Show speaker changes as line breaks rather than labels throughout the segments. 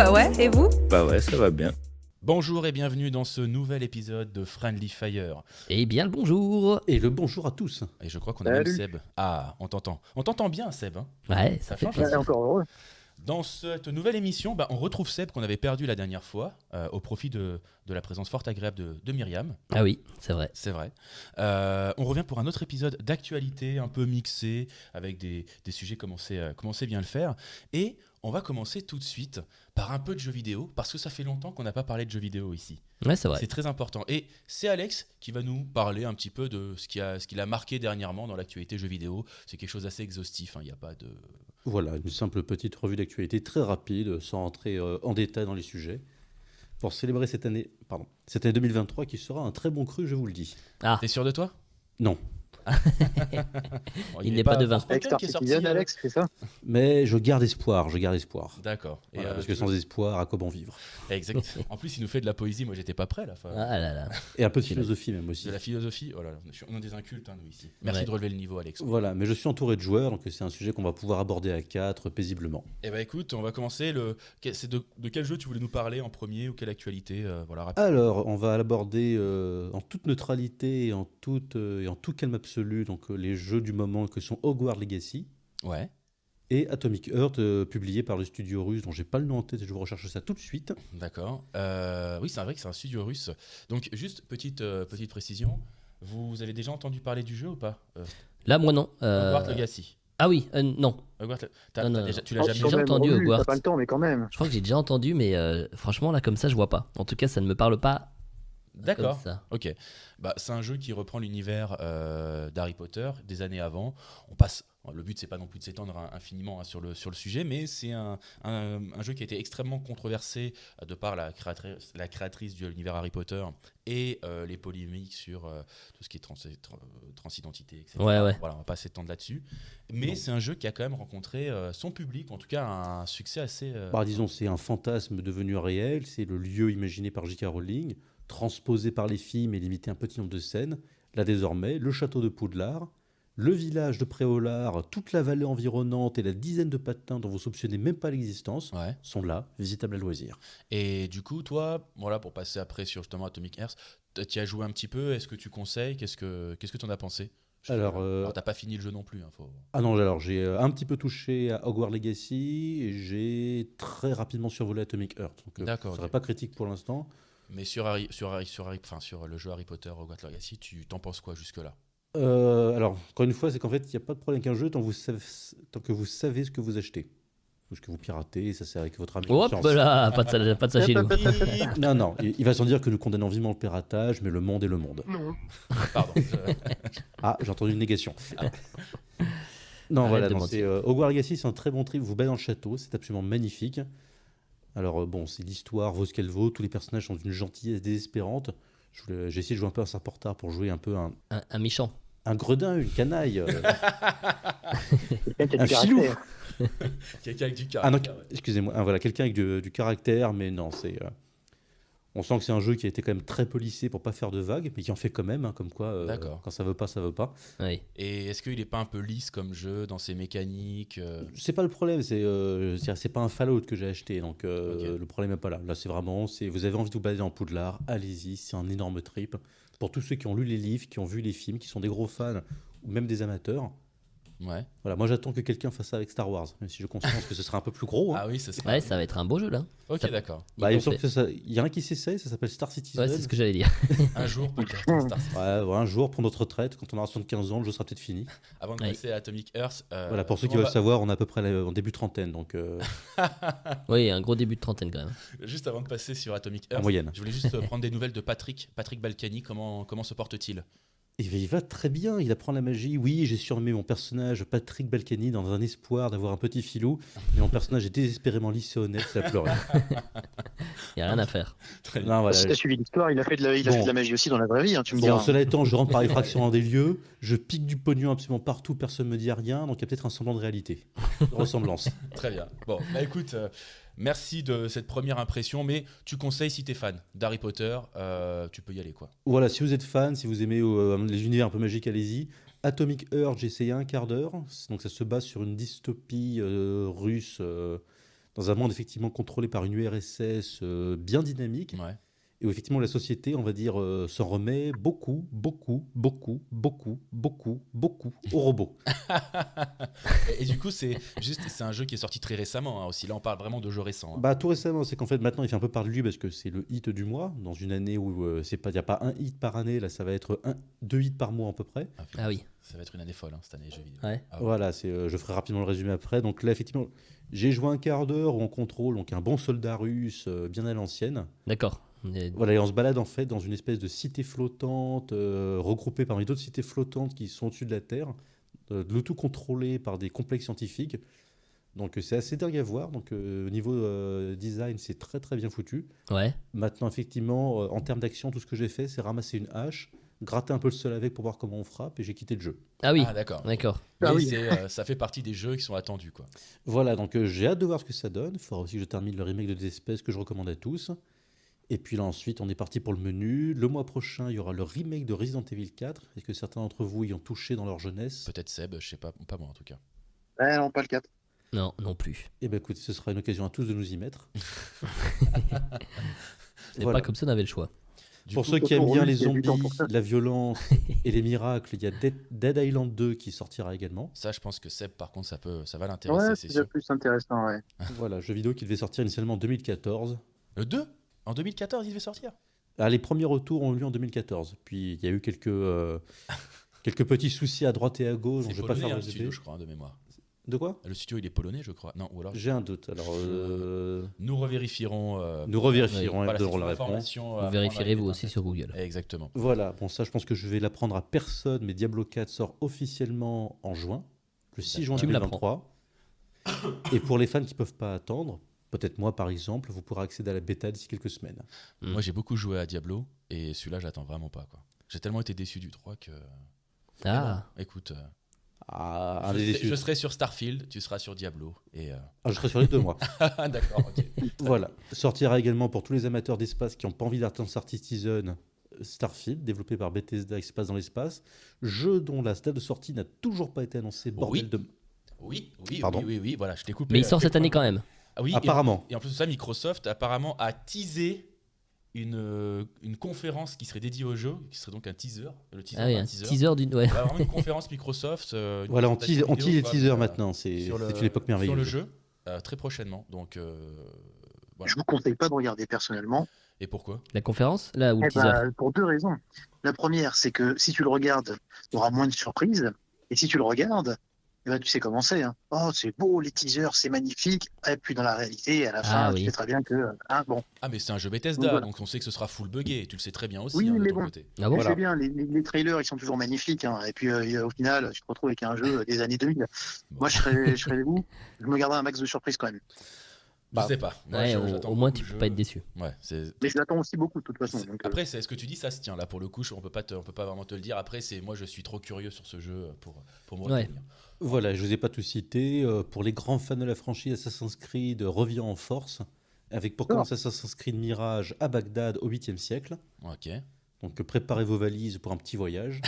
Bah ouais, et vous?
Bah ouais, ça va bien.
Bonjour et bienvenue dans ce nouvel épisode de Friendly Fire.
Eh bien le bonjour.
Et le bonjour à tous.
Et je crois qu'on a même
Salut.
Seb. Ah, on t'entend. On t'entend bien, Seb. Hein.
Ouais, ça
Ça
fait
change,
plaisir.
Encore heureux.
Dans cette nouvelle émission, on retrouve Seb qu'on avait perdu la dernière fois au profit de la présence fort agréable de Myriam.
Ah oui, c'est vrai.
C'est vrai. On revient pour un autre épisode d'actualité un peu mixé avec des sujets comme on sait bien le faire. Et on va commencer tout de suite par un peu de jeux vidéo parce que ça fait longtemps qu'on n'a pas parlé de jeux vidéo ici.
Ouais, c'est vrai.
C'est très important. Et c'est Alex qui va nous parler un petit peu de ce qu'il a marqué dernièrement dans l'actualité jeux vidéo. C'est quelque chose d'assez exhaustif, il n'y a pas de...
Voilà, une simple petite revue d'actualité très rapide, sans entrer en détail dans les sujets, pour célébrer cette année 2023 qui sera un très bon cru, je vous le dis.
Ah,
T'es sûr de toi?
Non,
Bon,
Il
est
n'est pas devin.
Forspoken
Avec Star
qui est sorti,
Citizen, Alex, c'est ça?
mais je garde espoir.
D'accord. Et,
Voilà, parce
tu
que sans
veux-
espoir, à quoi bon vivre?
Exact. En plus, il nous fait de la poésie, moi j'étais pas prêt là.
ah là là.
Et un peu de philosophie même aussi.
De la philosophie, oh là là, on est des incultes nous ici. Merci
Ouais.
de relever le niveau, Alex.
Voilà, mais je suis entouré de joueurs, donc c'est un sujet qu'on va pouvoir aborder à 4 paisiblement.
Eh ben écoute, on va commencer. C'est de quel jeu tu voulais nous parler en premier ou quelle actualité voilà, rapide.
Alors, on va l'aborder en toute neutralité et en tout calme absolu, donc les jeux du moment que sont Hogwarts Legacy
Ouais.
et Atomic Heart, publié par le studio russe dont j'ai pas le nom en tête et je vous recherche ça tout de suite.
D'accord. Oui, c'est vrai que c'est un studio russe. Donc, juste petite précision. Vous avez déjà entendu parler du jeu ou pas
Là, moi non.
Hogwarts Legacy.
Ah oui, non.
Hogwarts,
Non,
tu l'as
Oh,
jamais
j'ai
quand
déjà
même,
entendu
revu,
Hogwarts.
T'as pas le temps, mais quand même.
Je crois que j'ai déjà entendu, mais franchement, là, comme ça, je vois pas. En tout cas, ça ne me parle pas.
D'accord.
Comme ça.
Ok. C'est un jeu qui reprend l'univers d'Harry Potter des années avant. On passe. Le but, c'est pas non plus de s'étendre infiniment sur le sujet, mais c'est un jeu qui a été extrêmement controversé de par la créatrice de l'univers Harry Potter et les polémiques sur tout ce qui est transidentité, etc.
Ouais, ouais.
Voilà, on va pas s'étendre là-dessus. Mais c'est un jeu qui a quand même rencontré son public, en tout cas un succès assez.
Disons, c'est un fantasme devenu réel, c'est le lieu imaginé par J.K. Rowling, transposé par les films et limité à un petit nombre de scènes. Là, désormais, le château de Poudlard, le village de Préolard, toute la vallée environnante et la dizaine de patins dont vous soupçonnez même pas l'existence
Ouais.
sont là, visitables à loisir.
Et du coup, toi, voilà, pour passer après sur justement Atomic Heart, tu as joué un petit peu. Est-ce que tu conseilles? Qu'est-ce que tu en as pensé?
Alors,
T'as pas fini le jeu non plus. Hein,
Ah non, alors j'ai un petit peu touché à Hogwarts Legacy et j'ai très rapidement survolé Atomic Heart. Donc,
D'accord,
je ne serai
ok.
pas critique pour l'instant.
Mais sur le jeu Harry Potter Hogwarts Legacy, tu t'en penses quoi jusque-là?
Alors, encore une fois, c'est qu'en fait, il n'y a pas de problème qu'un jeu tant que vous savez ce que vous achetez. Ou ce que vous piratez, ça c'est avec votre ami.
Hop là, pas de ça chez nous.
Non, il va sans dire que nous condamnons vivement le piratage, mais le monde est le monde.
Non.
Pardon.
Ah, j'ai entendu une négation. Non,
Arrête
voilà,
de
non,
mentir.
c'est Hogwarts Legacy, c'est un très bon trip. Vous baladez dans le château, c'est absolument magnifique. Alors, bon, c'est l'histoire vaut ce qu'elle vaut. Tous les personnages sont d'une gentillesse désespérante. J'ai essayé de jouer un peu à Saint-Portard pour jouer un peu
Un méchant.
un gredin, une canaille.
Quelqu'un qui a
Un
du
filou.
caractère.
Quelqu'un avec du
Ah non,
caractère. Ouais.
excusez-moi, voilà, quelqu'un avec du caractère, mais non, on sent que c'est un jeu qui a été quand même très policé pour pas faire de vagues, mais qui en fait quand même, hein, comme quoi,
D'accord.
quand ça veut pas, ça veut pas.
Oui.
Et est-ce qu'il est pas un peu lisse comme jeu dans ses mécaniques
C'est pas le problème, c'est pas un Fallout que j'ai acheté, donc
Ok.
le problème est pas là. Là, c'est vraiment, vous avez envie de vous balader en Poudlard, allez-y, c'est un énorme trip. Pour tous ceux qui ont lu les livres, qui ont vu les films, qui sont des gros fans, ou même des amateurs.
Ouais.
Voilà, moi j'attends que quelqu'un fasse ça avec Star Wars, même si je pense que ce sera un peu plus gros. Hein.
Ah oui, c'est ça.
Ouais, ça va être un beau jeu là.
Ok,
ça-
d'accord.
Ils
Il me
l'ont
semble
fait.
que il y a un qui s'essaye, ça s'appelle Star Citizen.
Ouais, c'est ce que j'allais dire.
Un jour peut-être. Star Citizen.
Ouais, voilà, un jour pour notre retraite, quand on aura 75 ans, le jeu sera peut-être fini.
Avant de
Ouais.
passer à Atomic Heart.
Voilà, pour ceux qui
on
veulent
va-
savoir, on est à peu près en début de trentaine, donc
Oui, un gros début de trentaine quand même.
Juste avant de passer sur Atomic
en
Heart,
moyenne.
je voulais juste prendre des nouvelles de Patrick Balkany. Comment se porte-t-il?
Il va très bien, il apprend la magie. Oui, j'ai surnommé mon personnage Patrick Balkany dans un espoir d'avoir un petit filou, mais mon personnage est désespérément lisse et honnête, c'est à pleurer.
Il n'y a rien à faire.
Très bien.
Non, voilà.
Si t'as suivi l'histoire, il a fait de la magie aussi dans la vraie vie, hein, tu me
Bon,
diras.
cela étant, je rentre par effraction dans des lieux, je pique du pognon absolument partout, personne ne me dit rien, donc il y a peut-être un semblant de réalité, de ressemblance.
Très bien. Bon, écoute, merci de cette première impression, mais tu conseilles si t'es fan d'Harry Potter, tu peux y aller quoi.
Voilà, si vous êtes fan, si vous aimez les univers un peu magiques, allez-y. Atomic Heart, j'ai essayé un quart d'heure, donc ça se base sur une dystopie russe dans un monde effectivement contrôlé par une URSS bien dynamique,
Ouais.
et où effectivement la société, on va dire, s'en remet beaucoup, beaucoup, beaucoup, beaucoup, beaucoup, beaucoup aux robots.
Et du coup, c'est un jeu qui est sorti très récemment, hein, aussi. Là, on parle vraiment de jeux récents, hein.
Bah, tout récemment, c'est qu'en fait maintenant il fait un peu parler de lui parce que c'est le hit du mois, dans une année où il n'y a pas un hit par année, là ça va être deux hits par mois à peu près.
Ah oui.
Ça va être une année folle, hein, cette année, les jeux vidéo.
Ouais.
Ah ouais.
Voilà, je ferai rapidement le résumé après. Donc là effectivement, j'ai joué un quart d'heure où on contrôle donc un bon soldat russe bien à l'ancienne.
D'accord.
Voilà, et on se balade en fait dans une espèce de cité flottante, regroupée parmi d'autres cités flottantes qui sont au-dessus de la Terre, le tout contrôlé par des complexes scientifiques. Donc c'est assez dingue à voir. Donc au niveau design, c'est très très bien foutu.
Ouais.
Maintenant, effectivement, en termes d'action, tout ce que j'ai fait, c'est ramasser une hache, gratter un peu le sol avec pour voir comment on frappe, et j'ai quitté le jeu.
Ah oui.
Ah, d'accord.
D'accord.
Mais
Ah oui.
ça fait partie des jeux qui sont attendus, quoi.
Voilà, donc j'ai hâte de voir ce que ça donne. Il faudra aussi que je termine le remake de Dead Space que je recommande à tous. Et puis là, ensuite, on est parti pour le menu. Le mois prochain, il y aura le remake de Resident Evil 4. Est-ce que certains d'entre vous y ont touché dans leur jeunesse?
Peut-être Seb, je sais pas moi en tout cas.
Ouais, non, pas le 4.
Non, non plus.
Eh bien, écoute, ce sera une occasion à tous de nous y mettre.
C'est
Voilà.
pas comme ça, on avait le choix.
Du
Pour
coup,
ceux qui aiment
pour
bien
lui,
les
il y a du temps
zombies,
pour ça.
la violence et les miracles, il y a Dead Island 2 qui sortira également.
ça, je pense que Seb, par contre, ça va
Ouais,
l'intéresser,
c'est
c'est
déjà
sûr.
plus intéressant, ouais.
Voilà, jeu vidéo qui devait sortir initialement en 2014.
Le 2 en 2014, il devait sortir.
Ah, les premiers retours ont eu lieu en 2014. Puis il y a eu quelques petits soucis à droite et à gauche. Donc
C'est
je vais pas
polonais,
faire
hein,
le
le studio,
résumé.
je crois, hein, de mémoire.
De quoi?
Le studio, il est polonais, je crois. Non, ou alors
J'ai un doute. Alors,
nous revérifierons.
nous revérifierons
Voilà,
et
c'est
donnerons
une
la réponse.
information à
Vous
prendre
vérifierez
avec
vous
des
aussi
pincettes.
sur Google.
Exactement.
Voilà, bon, ça, je pense que je vais l'apprendre à personne, mais Diablo 4 sort officiellement en juin, le 6 juin
Tu me
2023. Et pour les fans qui ne peuvent pas attendre, peut-être moi par exemple, vous pourrez accéder à la bêta d'ici quelques semaines.
Mm.
Moi, j'ai beaucoup joué à Diablo et celui-là, j'attends vraiment pas, quoi. J'ai tellement été déçu du 3 que.
Ah.
Mais bon, écoute,
Ah, un
je,
des
serai,
déçus.
je serai sur Starfield, tu seras sur Diablo. Et
Ah, je serai sur les deux mois.
d'accord, ok.
Voilà. Sortira également pour tous les amateurs d'espace qui n'ont pas envie d'attendre Star Citizen, Starfield, développé par Bethesda qui se passe dans l'espace. Jeu dont la date de sortie n'a toujours pas été annoncée. Bordel de.
Oui,
Pardon.
oui, voilà, je t'ai coupé.
Mais il sort cette année quand même.
Ah oui,
Apparemment.
Et en plus de ça, Microsoft apparemment a teasé une conférence qui serait dédiée au jeu, qui serait donc un teaser. Le teaser,
Ah oui,
un
un
teaser.
teaser d'une. Ouais.
Il y aura vraiment une conférence Microsoft. Une
Voilà, on
présentation
tease
vidéo,
les
quoi,
teasers
mais,
maintenant. C'est
sur
une époque merveilleuse.
Sur le jeu, très prochainement. Donc, voilà.
Je vous conseille pas de regarder personnellement.
Et pourquoi?
La conférence là ou le
Eh
teaser.
ben, pour deux raisons. La première, c'est que si tu le regardes, tu auras moins de surprises. Et si tu le regardes, eh ben, tu sais comment c'est. Hein. Oh, c'est beau, les teasers, c'est magnifique. Et puis dans la réalité, à la fin,
oui.
tu sais très bien que. Ah, bon.
Ah, mais c'est un jeu Bethesda,
Voilà.
donc on sait que ce sera full buggé. Tu le sais très bien aussi,
Oui,
hein, de
mais
ton
bon.
côté.
Ah bon?
Je
Voilà.
sais bien, les trailers, ils sont toujours magnifiques. Hein. Et puis au final, tu te retrouves avec un jeu des années 2000.
Bon.
Moi, je serais vous. Je me garderai un max de surprises quand même.
Je sais pas. Moi,
Ouais,
j'attends
au moins
beaucoup
tu
le
peux
jeu.
pas être déçu.
Ouais, c'est.
Mais je l'attends aussi beaucoup, de toute façon. Donc,
Après, c'est ce que tu dis, ça se tient là pour le coup. On peut pas vraiment te le dire. Après, c'est moi, je suis trop curieux sur ce jeu pour me
Ouais.
retenir.
Voilà, je ne vous ai pas tout cité. Pour les grands fans de la franchise, Assassin's Creed revient en force, avec pour commencer Assassin's Creed Mirage à Bagdad au 8e siècle.
Ok.
Donc préparez vos valises pour un petit voyage.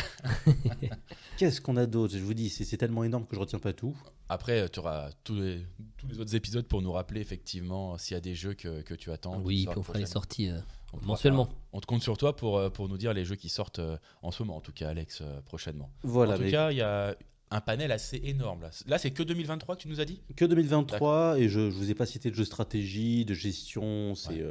Qu'est-ce qu'on a d'autre? Je vous dis, c'est tellement énorme que je retiens pas tout.
Après, tu auras tous les autres épisodes pour nous rappeler effectivement s'il y a des jeux que tu attends.
Oui,
qui
puis
sortent
on fera les
prochainement.
sorties
On pourra
mensuellement.
on te compte sur toi pour nous dire les jeux qui sortent en ce moment, en tout cas, Alex, prochainement.
Voilà,
en tout
mais
cas, il y a un panel assez énorme là. Là, c'est que 2023 que tu nous as dit?
que 2023, et je ne vous ai pas cité de jeux stratégie, de gestion.
Ouais.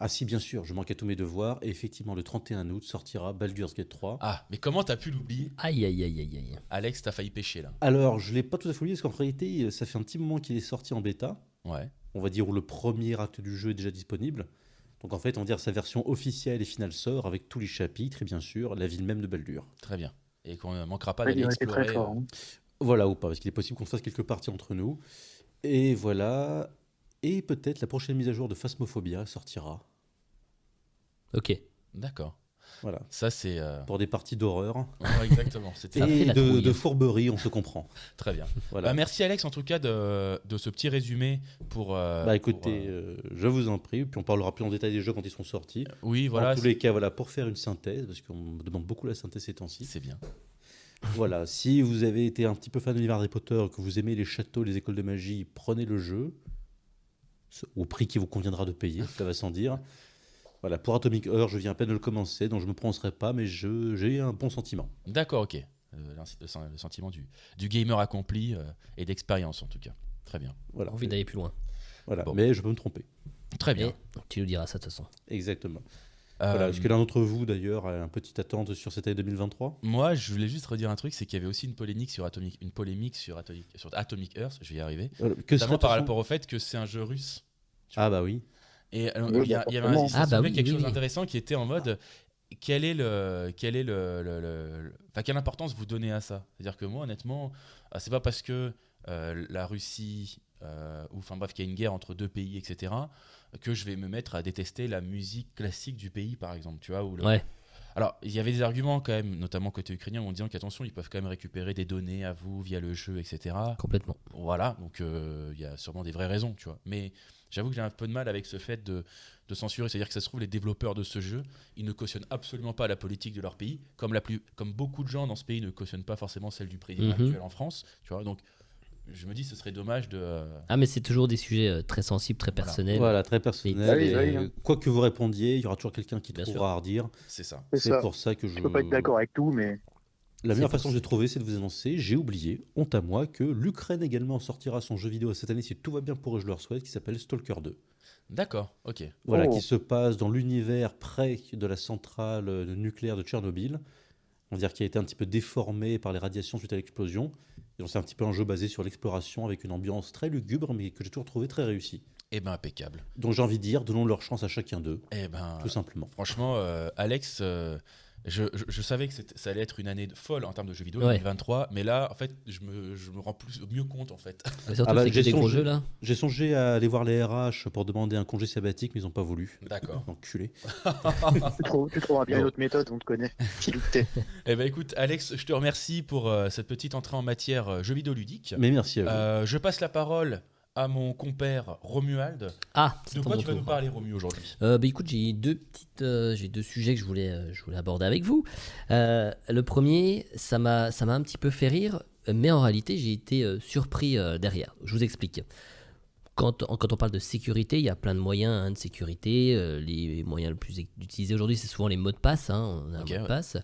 Ah si, bien sûr, je manque à tous mes devoirs. Et effectivement, le 31 août sortira Baldur's Gate 3.
Ah, mais comment t'as pu l'oublier?
Aïe, aïe, aïe, aïe, aïe.
Alex, t'as failli pêcher là.
Alors, je ne l'ai pas tout à fait oublié, parce qu'en réalité, ça fait un petit moment qu'il est sorti en bêta.
Ouais.
On va dire où le premier acte du jeu est déjà disponible. Donc en fait, on va dire sa version officielle et finale sort avec tous les chapitres et bien sûr la ville même de Baldur.
Très bien. Et qu'on ne manquera pas
ouais,
d'aller
il était
explorer.
très fort. Hein.
Voilà ou pas, parce qu'il est possible qu'on fasse quelques parties entre nous. Et voilà. Et peut-être la prochaine mise à jour de Phasmophobia sortira.
Ok.
D'accord.
Voilà.
Ça, c'est.
Pour des parties d'horreur.
Ouais, exactement. C'était
Ça fait
Et
la trouille.
de fourberie, on se comprend.
très bien.
Voilà.
Bah, merci Alex en tout cas de ce petit résumé pour.
Bah écoutez, je vous en prie, puis on parlera plus en détail des jeux quand ils seront sortis.
oui, voilà.
Dans tous les cas, voilà, pour faire une synthèse, parce qu'on me demande beaucoup la synthèse ces temps-ci.
C'est bien.
Voilà, si vous avez été un petit peu fan de l'univers Harry Potter, que vous aimez les châteaux, les écoles de magie, prenez le jeu. au prix qui vous conviendra de payer, ça va sans dire. Voilà, pour Atomic Heart, je viens à peine de le commencer, donc je ne me prononcerai pas, mais j'ai un bon sentiment.
D'accord, ok. Le sentiment du gamer accompli et d'expérience en tout cas. Très bien.
Voilà,
Envie d'aller plus loin.
voilà.
Bon.
Mais je peux me tromper.
Très bien.
Et tu nous diras ça de toute façon.
Exactement. Voilà. Est-ce que l'un d'entre vous, d'ailleurs, a une petite attente sur cette année 2023 ?
Moi, je voulais juste redire un truc, c'est qu'il y avait aussi une polémique sur Atomic Earth, je vais y arriver,
Que
notamment
serait
par
ton-
rapport au fait que c'est un jeu russe.
Ah bah oui.
Et
Oui,
il y
bah,
avait
forcément.
il s'est
Ah, bah
soulevé
oui,
quelque
oui,
chose
oui.
d'intéressant qui était en mode quelle importance vous donnez à ça. C'est-à-dire que moi, honnêtement, c'est pas parce que la Russie, ou enfin bref, qu'il y a une guerre entre deux pays, etc., que je vais me mettre à détester la musique classique du pays, par exemple. Tu vois,
Ouais,
Alors, il y avait des arguments quand même, notamment côté ukrainien, en disant qu'attention, ils peuvent quand même récupérer des données à vous via le jeu, etc.
complètement.
Voilà, donc il y a sûrement des vraies raisons, tu vois. Mais j'avoue que j'ai un peu de mal avec ce fait de censurer. C'est-à-dire que ça se trouve, les développeurs de ce jeu, ils ne cautionnent absolument pas la politique de leur pays, comme beaucoup de gens dans ce pays ne cautionnent pas forcément celle du président
Mhm.
actuel en France, tu vois. Donc, je me dis, ce serait dommage de...
Ah, mais c'est toujours des sujets très sensibles, très
Voilà.
personnels.
Voilà, très personnel.
Ah oui,
et,
oui, hein.
quoi que vous répondiez, il y aura toujours quelqu'un qui
Bien
trouvera à redire.
C'est ça.
C'est
C'est
ça.
pour ça que
Je peux pas être d'accord avec tout, mais
La meilleure
C'est
façon que j'ai trouvé, c'est de vous annoncer, j'ai oublié, honte à moi, que l'Ukraine également sortira son jeu vidéo cette année, si tout va bien pour eux, je leur souhaite, qui s'appelle Stalker 2.
D'accord, ok.
Voilà,
Oh.
qui se passe dans l'univers près de la centrale nucléaire de Tchernobyl. On va dire qui a été un petit peu déformé par les radiations suite à l'explosion. Et donc c'est un petit peu un jeu basé sur l'exploration avec une ambiance très lugubre, mais que j'ai toujours trouvé très réussi.
Eh ben, impeccable.
Donc j'ai envie de dire, donnons leur chance à chacun d'eux,
Eh ben,
tout simplement.
franchement, Alex, je savais que ça allait être une année folle en termes de jeux vidéo,
Ouais.
2023, mais là, en fait, je me rends mieux compte, en fait.
Mais surtout,
Ah bah,
c'est que
j'ai
des gros
songé.
jeux là.
J'ai songé à aller voir les RH pour demander un congé sabbatique, mais ils n'ont pas voulu.
D'accord.
Enculé.
tu trouveras bien
Bon.
une autre méthode, on te connaît. Filou que t'es.
Eh ben, écoute, Alex, je te remercie pour cette petite entrée en matière jeux vidéo ludique.
Mais merci à vous.
Je passe la parole à mon compère Romuald.
Ah, c'est
De
à
quoi
mon
tu vas
tour.
nous parler, Romu, aujourd'hui?
Bah écoute, j'ai deux sujets que je voulais aborder avec vous. Le premier, ça m'a un petit peu fait rire, mais en réalité, j'ai été surpris derrière. Je vous explique. Quand on parle de sécurité, il y a plein de moyens de sécurité. Les moyens les plus utilisés aujourd'hui, c'est souvent les mots de passe. On a un
Ok,
mot de
ouais.
passe.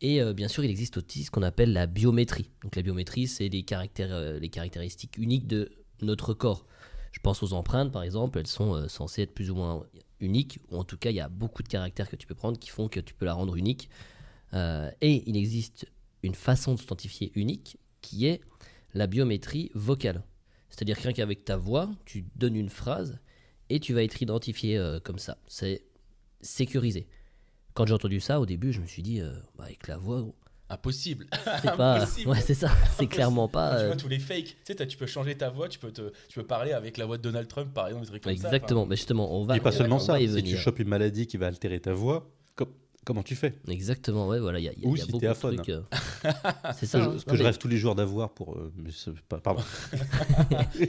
Et bien sûr, il existe aussi ce qu'on appelle la biométrie. Donc la biométrie, c'est les caractéristiques uniques de notre corps. Je pense aux empreintes, par exemple, elles sont censées être plus ou moins uniques, ou en tout cas, il y a beaucoup de caractères que tu peux prendre qui font que tu peux la rendre unique. Et il existe une façon de s'identifier unique qui est la biométrie vocale. C'est-à-dire que rien qu'avec ta voix, tu donnes une phrase et tu vas être identifié comme ça. C'est sécurisé. Quand j'ai entendu ça, au début, je me suis dit, avec la voix,
Impossible.
c'est pas...
Impossible.
Ouais, c'est ça. C'est clairement
Quand
pas...
tu vois tous les fakes, tu sais, tu peux changer ta voix, tu peux parler avec la voix de Donald Trump, par exemple, des trucs comme ça.
Exactement. Mais justement, on va...
Et pas seulement
on
ça,
va y
si tu
venir.
chopes une maladie qui va altérer ta voix, comment tu fais?
Exactement, ouais, voilà, il y a
Ou
y a
si
beaucoup
t'es
de
aphone.
trucs. C'est
Ce
ça.
que,
hein.
je, ce que
Non,
je
mais-
rêve tous les jours d'avoir pour... mais pardon.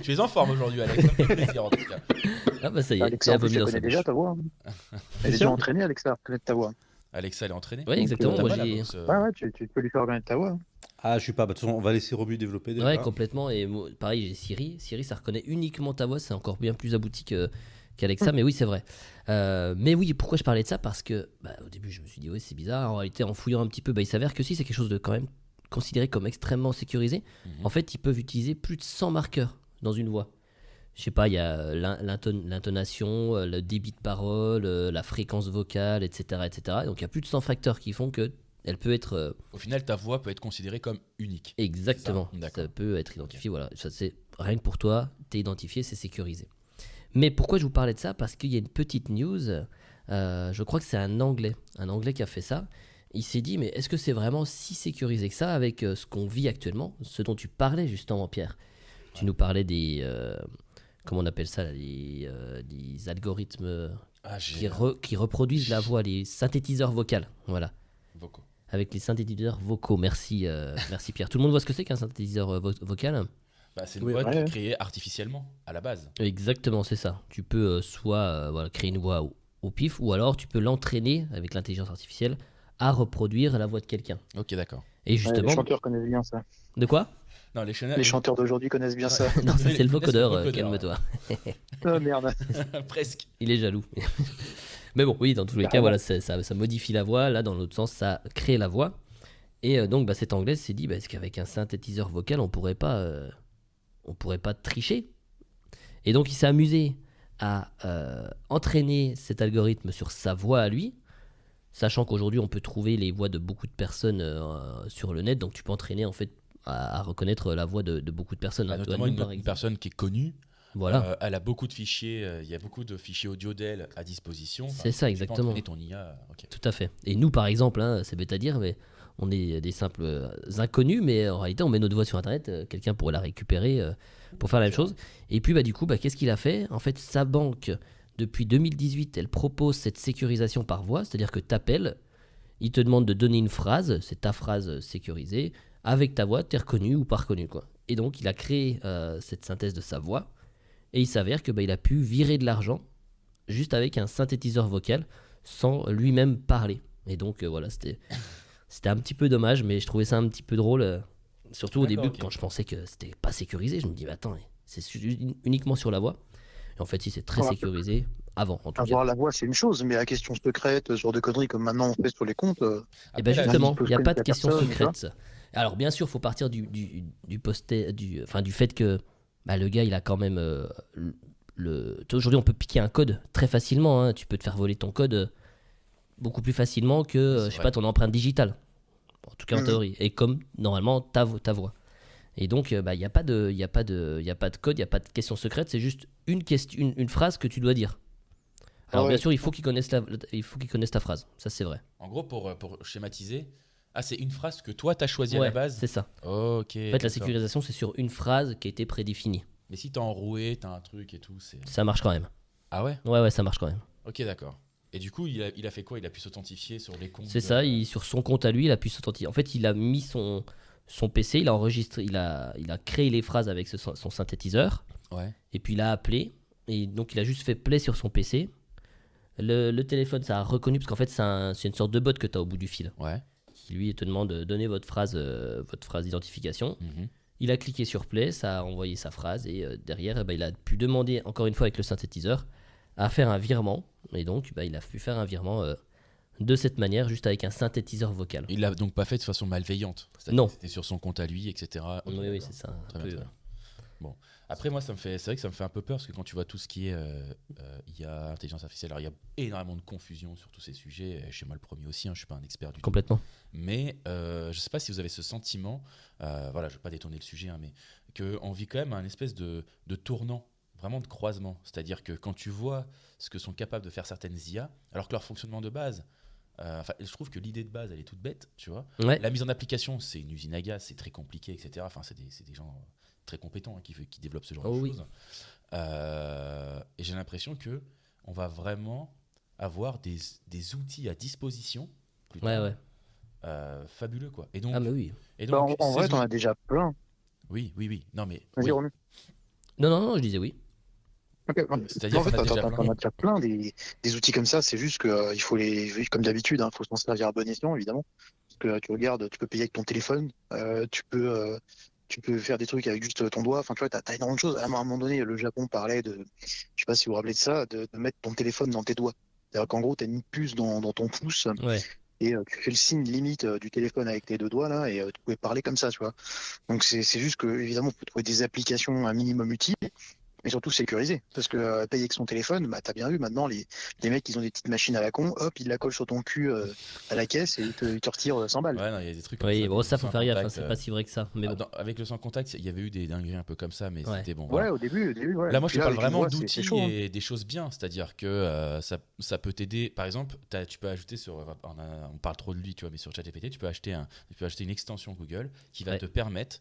Tu es en forme aujourd'hui, Alex. Ça me fait plaisir, en tout cas.
Ah bah ça y est,
Alexa,
il a
en plus,
vomi
elle
dans sa
connaît déjà
bouche.
ta voix. Elle est déjà entraînée, Alexa, à reconnaître ta voix.
Alexa, elle est entraînée.
Ouais,
Donc,
exactement.
T'as
Moi,
pas la
j'ai...
boxe,
Ouais, ouais, tu peux lui faire reconnaître ta voix.
Ah, je suis pas... Bah, de toute façon, on va laisser Romu développer déjà.
Ouais, complètement. Et moi, pareil, j'ai Siri. Siri, ça reconnaît uniquement ta voix. C'est encore bien plus abouti qu'Alexa. Mais oui, c'est vrai. Mais oui, pourquoi je parlais de ça? Parce que au début, je me suis dit, ouais, c'est bizarre. En réalité, en fouillant un petit peu, il s'avère que si, c'est quelque chose de quand même considéré comme extrêmement sécurisé.
Mhm.
En fait, ils peuvent utiliser plus de 100 marqueurs dans une voix. Je sais pas, il y a l'intonation, le débit de parole, la fréquence vocale, etc., etc. Donc il y a plus de 100 facteurs qui font que elle peut être
Au final, ta voix peut être considérée comme unique.
exactement.
C'est ça, d'accord.
Ça peut être identifié. Voilà, ça c'est rien que pour toi, t'es identifié, c'est sécurisé. Mais pourquoi je vous parlais de ça? Parce qu'il y a une petite news. Je crois que c'est un Anglais qui a fait ça. Il s'est dit, mais est-ce que c'est vraiment si sécurisé que ça avec ce qu'on vit actuellement, ce dont tu parlais justement, Pierre? Tu nous parlais des comment on appelle ça, là, les algorithmes
Ah,
qui reproduisent la voix, les synthétiseurs vocaux. Voilà.
Vocaux.
Avec les synthétiseurs vocaux. Merci, merci Pierre. Tout le monde voit ce que c'est qu'un synthétiseur vocal?
Bah, c'est une
Oui,
voix qui est
ouais.
créée artificiellement, à la base.
Exactement, c'est ça. Tu peux soit voilà, créer une voix au pif, ou alors tu peux l'entraîner avec l'intelligence artificielle à reproduire la voix de quelqu'un.
Ok, d'accord.
Et
Ouais,
justement,
les chanteurs connaissent bien ça.
de quoi?
Non, les
Les chanteurs d'aujourd'hui connaissent bien ça.
Non, ça c'est le
c'est le
vocodeur,
vocodeur,
calme-toi.
Ah merde.
Presque.
Il est jaloux. Mais bon, oui, dans tous les cas,
Carrément.
voilà, ça modifie la voix. Là, dans l'autre sens, ça crée la voix. Et donc, cette Anglaise s'est dit, est-ce qu'avec un synthétiseur vocal, on pourrait pas tricher? Et donc, il s'est amusé à entraîner cet algorithme sur sa voix à lui, sachant qu'aujourd'hui, on peut trouver les voix de beaucoup de personnes sur le net. Donc, tu peux entraîner en fait à reconnaître la voix de beaucoup de personnes.
Bah,
hein.
notamment
Nous, par
une
exemple.
personne qui est connue.
Voilà.
Elle a beaucoup de fichiers. Il y a beaucoup de fichiers audio d'elle à disposition.
C'est ça,
tu peux
exactement.
entraîner ton IA. Ok.
Tout à fait. Et nous, par exemple, hein, c'est bête à dire, mais on est des simples inconnus, mais en réalité, on met notre voix sur Internet, quelqu'un pourrait la récupérer pour faire la même chose. Et puis, du coup, qu'est-ce qu'il a fait? En fait, sa banque, depuis 2018, elle propose cette sécurisation par voix, c'est-à-dire que tu appelles, il te demande de donner une phrase, c'est ta phrase sécurisée, avec ta voix, tu es reconnu ou pas reconnu, quoi. Et donc, il a créé cette synthèse de sa voix, et il s'avère que il a pu virer de l'argent juste avec un synthétiseur vocal sans lui-même parler. Et donc voilà, c'était un petit peu dommage, mais je trouvais ça un petit peu drôle, surtout au
D'accord,
début
ok.
quand je pensais que c'était pas sécurisé. Je me dis, attends, c'est uniquement sur la voix. Et en fait, si c'est très
Ouais.
sécurisé, avant en tout cas.
Avoir la voix, c'est une chose, mais la question secrète, ce genre de conneries comme maintenant on fait sur les comptes,
Et bien
Après,
justement,
il
il n'y a
peut
pas de
connaître
question
personne,
secrète. Alors bien sûr, il faut partir du fait que le gars, il a quand même... Aujourd'hui, on peut piquer un code très facilement. Hein. Tu peux te faire voler ton code beaucoup plus facilement que,
C'est
je sais
vrai.
pas, ton empreinte digitale. En tout cas, en
Mhm.
théorie. Et comme, normalement, ta voix. Et donc, il n'y a pas de code, il n'y a pas de question secrète. C'est juste une phrase que tu dois dire. Alors
Ah ouais.
bien sûr, il faut qu'ils connaissent ta phrase. Ça, c'est vrai.
En gros, pour schématiser, c'est une phrase que toi, tu as choisie à
Ouais,
la base.
c'est ça.
Ok.
En fait, la sécurisation, c'est sur une phrase qui a été prédéfinie.
Mais si t'as enroué, t'as un truc et tout, c'est.
Ça marche quand même.
Ah ouais.
Ouais, ça marche quand même.
Ok, d'accord. Et du coup, il a fait quoi? Il a pu s'authentifier sur les comptes.
C'est ça, sur son compte à lui, il a pu s'authentifier. En fait, il a mis son PC, il a enregistré, il a créé les phrases avec son synthétiseur,
Ouais.
et puis il a appelé, et donc il a juste fait play sur son PC. Le téléphone, ça a reconnu, parce qu'en fait, c'est une sorte de bot que tu as au bout du fil,
Ouais.
qui lui te demande de donner votre phrase d'identification.
Mhm.
Il a cliqué sur play, ça a envoyé sa phrase, et derrière, il a pu demander, encore une fois avec le synthétiseur, à faire un virement, et donc il a pu faire un virement de cette manière, juste avec un synthétiseur vocal.
Il l'a donc pas fait de façon malveillante. C'est-à-dire
Non.
que c'était sur son compte à lui, etc. Ok,
Oui,
d'accord.
c'est ça. un
Très
peu,
bien, très bien. Bon. Après, moi, c'est vrai que ça me fait un peu peur parce que quand tu vois tout ce qui est IA, intelligence artificielle, alors il y a énormément de confusion sur tous ces sujets. Chez moi, le premier aussi, hein, je suis pas un expert du tout.
Complètement.
Mais je sais pas si vous avez ce sentiment, voilà, je vais pas détourner le sujet, hein, mais qu'on vit quand même un espèce de tournant, vraiment de croisement. C'est-à-dire que quand tu vois ce que sont capables de faire certaines IA, alors que leur fonctionnement de base, je trouve que l'idée de base, elle est toute bête, tu vois.
Ouais.
La mise en application, c'est une usine à gaz, c'est très compliqué, etc. Enfin, c'est des gens très compétents, hein, qui développent ce genre
Oh
de
oui.
choses. Et j'ai l'impression que on va vraiment avoir des outils à disposition plus
Ouais,
tard,
ouais.
fabuleux, quoi. Et donc,
Ah, mais oui.
et
Bah,
donc
en vrai,
ces
t'en
outils-
as déjà plein.
oui, non mais
Vas-y,
oui.
Romu.
Non, je disais oui.
Ok.
C'est-à-dire
En fait,
qu'on a déjà
t'en
plein.
as déjà plein des outils comme ça. C'est juste que il faut comme d'habitude, il faut s'en servir à bon escient, évidemment. Parce que tu regardes, tu peux payer avec ton téléphone, tu peux faire des trucs avec juste ton doigt. Enfin, tu vois, t'as énormément de choses. À un moment donné, le Japon parlait je sais pas si vous vous rappelez de ça, de mettre ton téléphone dans tes doigts. C'est-à-dire qu'en gros, t'as une puce dans ton pouce
Ouais.
et tu fais le signe limite du téléphone avec tes deux doigts là et tu pouvais parler comme ça, tu vois. Donc c'est juste que évidemment, faut trouver des applications un minimum utiles. Mais surtout sécurisé, parce que payer avec son téléphone, t'as bien vu maintenant les mecs ils ont des petites machines à la con, hop ils la collent sur ton cul à la caisse et ils te retirent 100 balles.
Ouais, non, il y a des trucs comme
Oui, bon, ça, faut
sans
faire gaffe, hein,
contact,
c'est pas si vrai que ça. Mais bon.
avec le sans contact, il y avait eu des dingueries un peu comme ça, mais
Ouais.
c'était bon.
Ouais,
Voilà.
au début ouais.
Là, moi, je
Puis
te parle
avec une
vraiment
voix, c'est
d'outils
chaud, hein.
et des choses bien. C'est-à-dire que ça peut t'aider. Par exemple, tu peux ajouter on parle trop de lui, tu vois, mais sur ChatGPT, tu peux acheter une extension Google qui va
Ouais.
te permettre,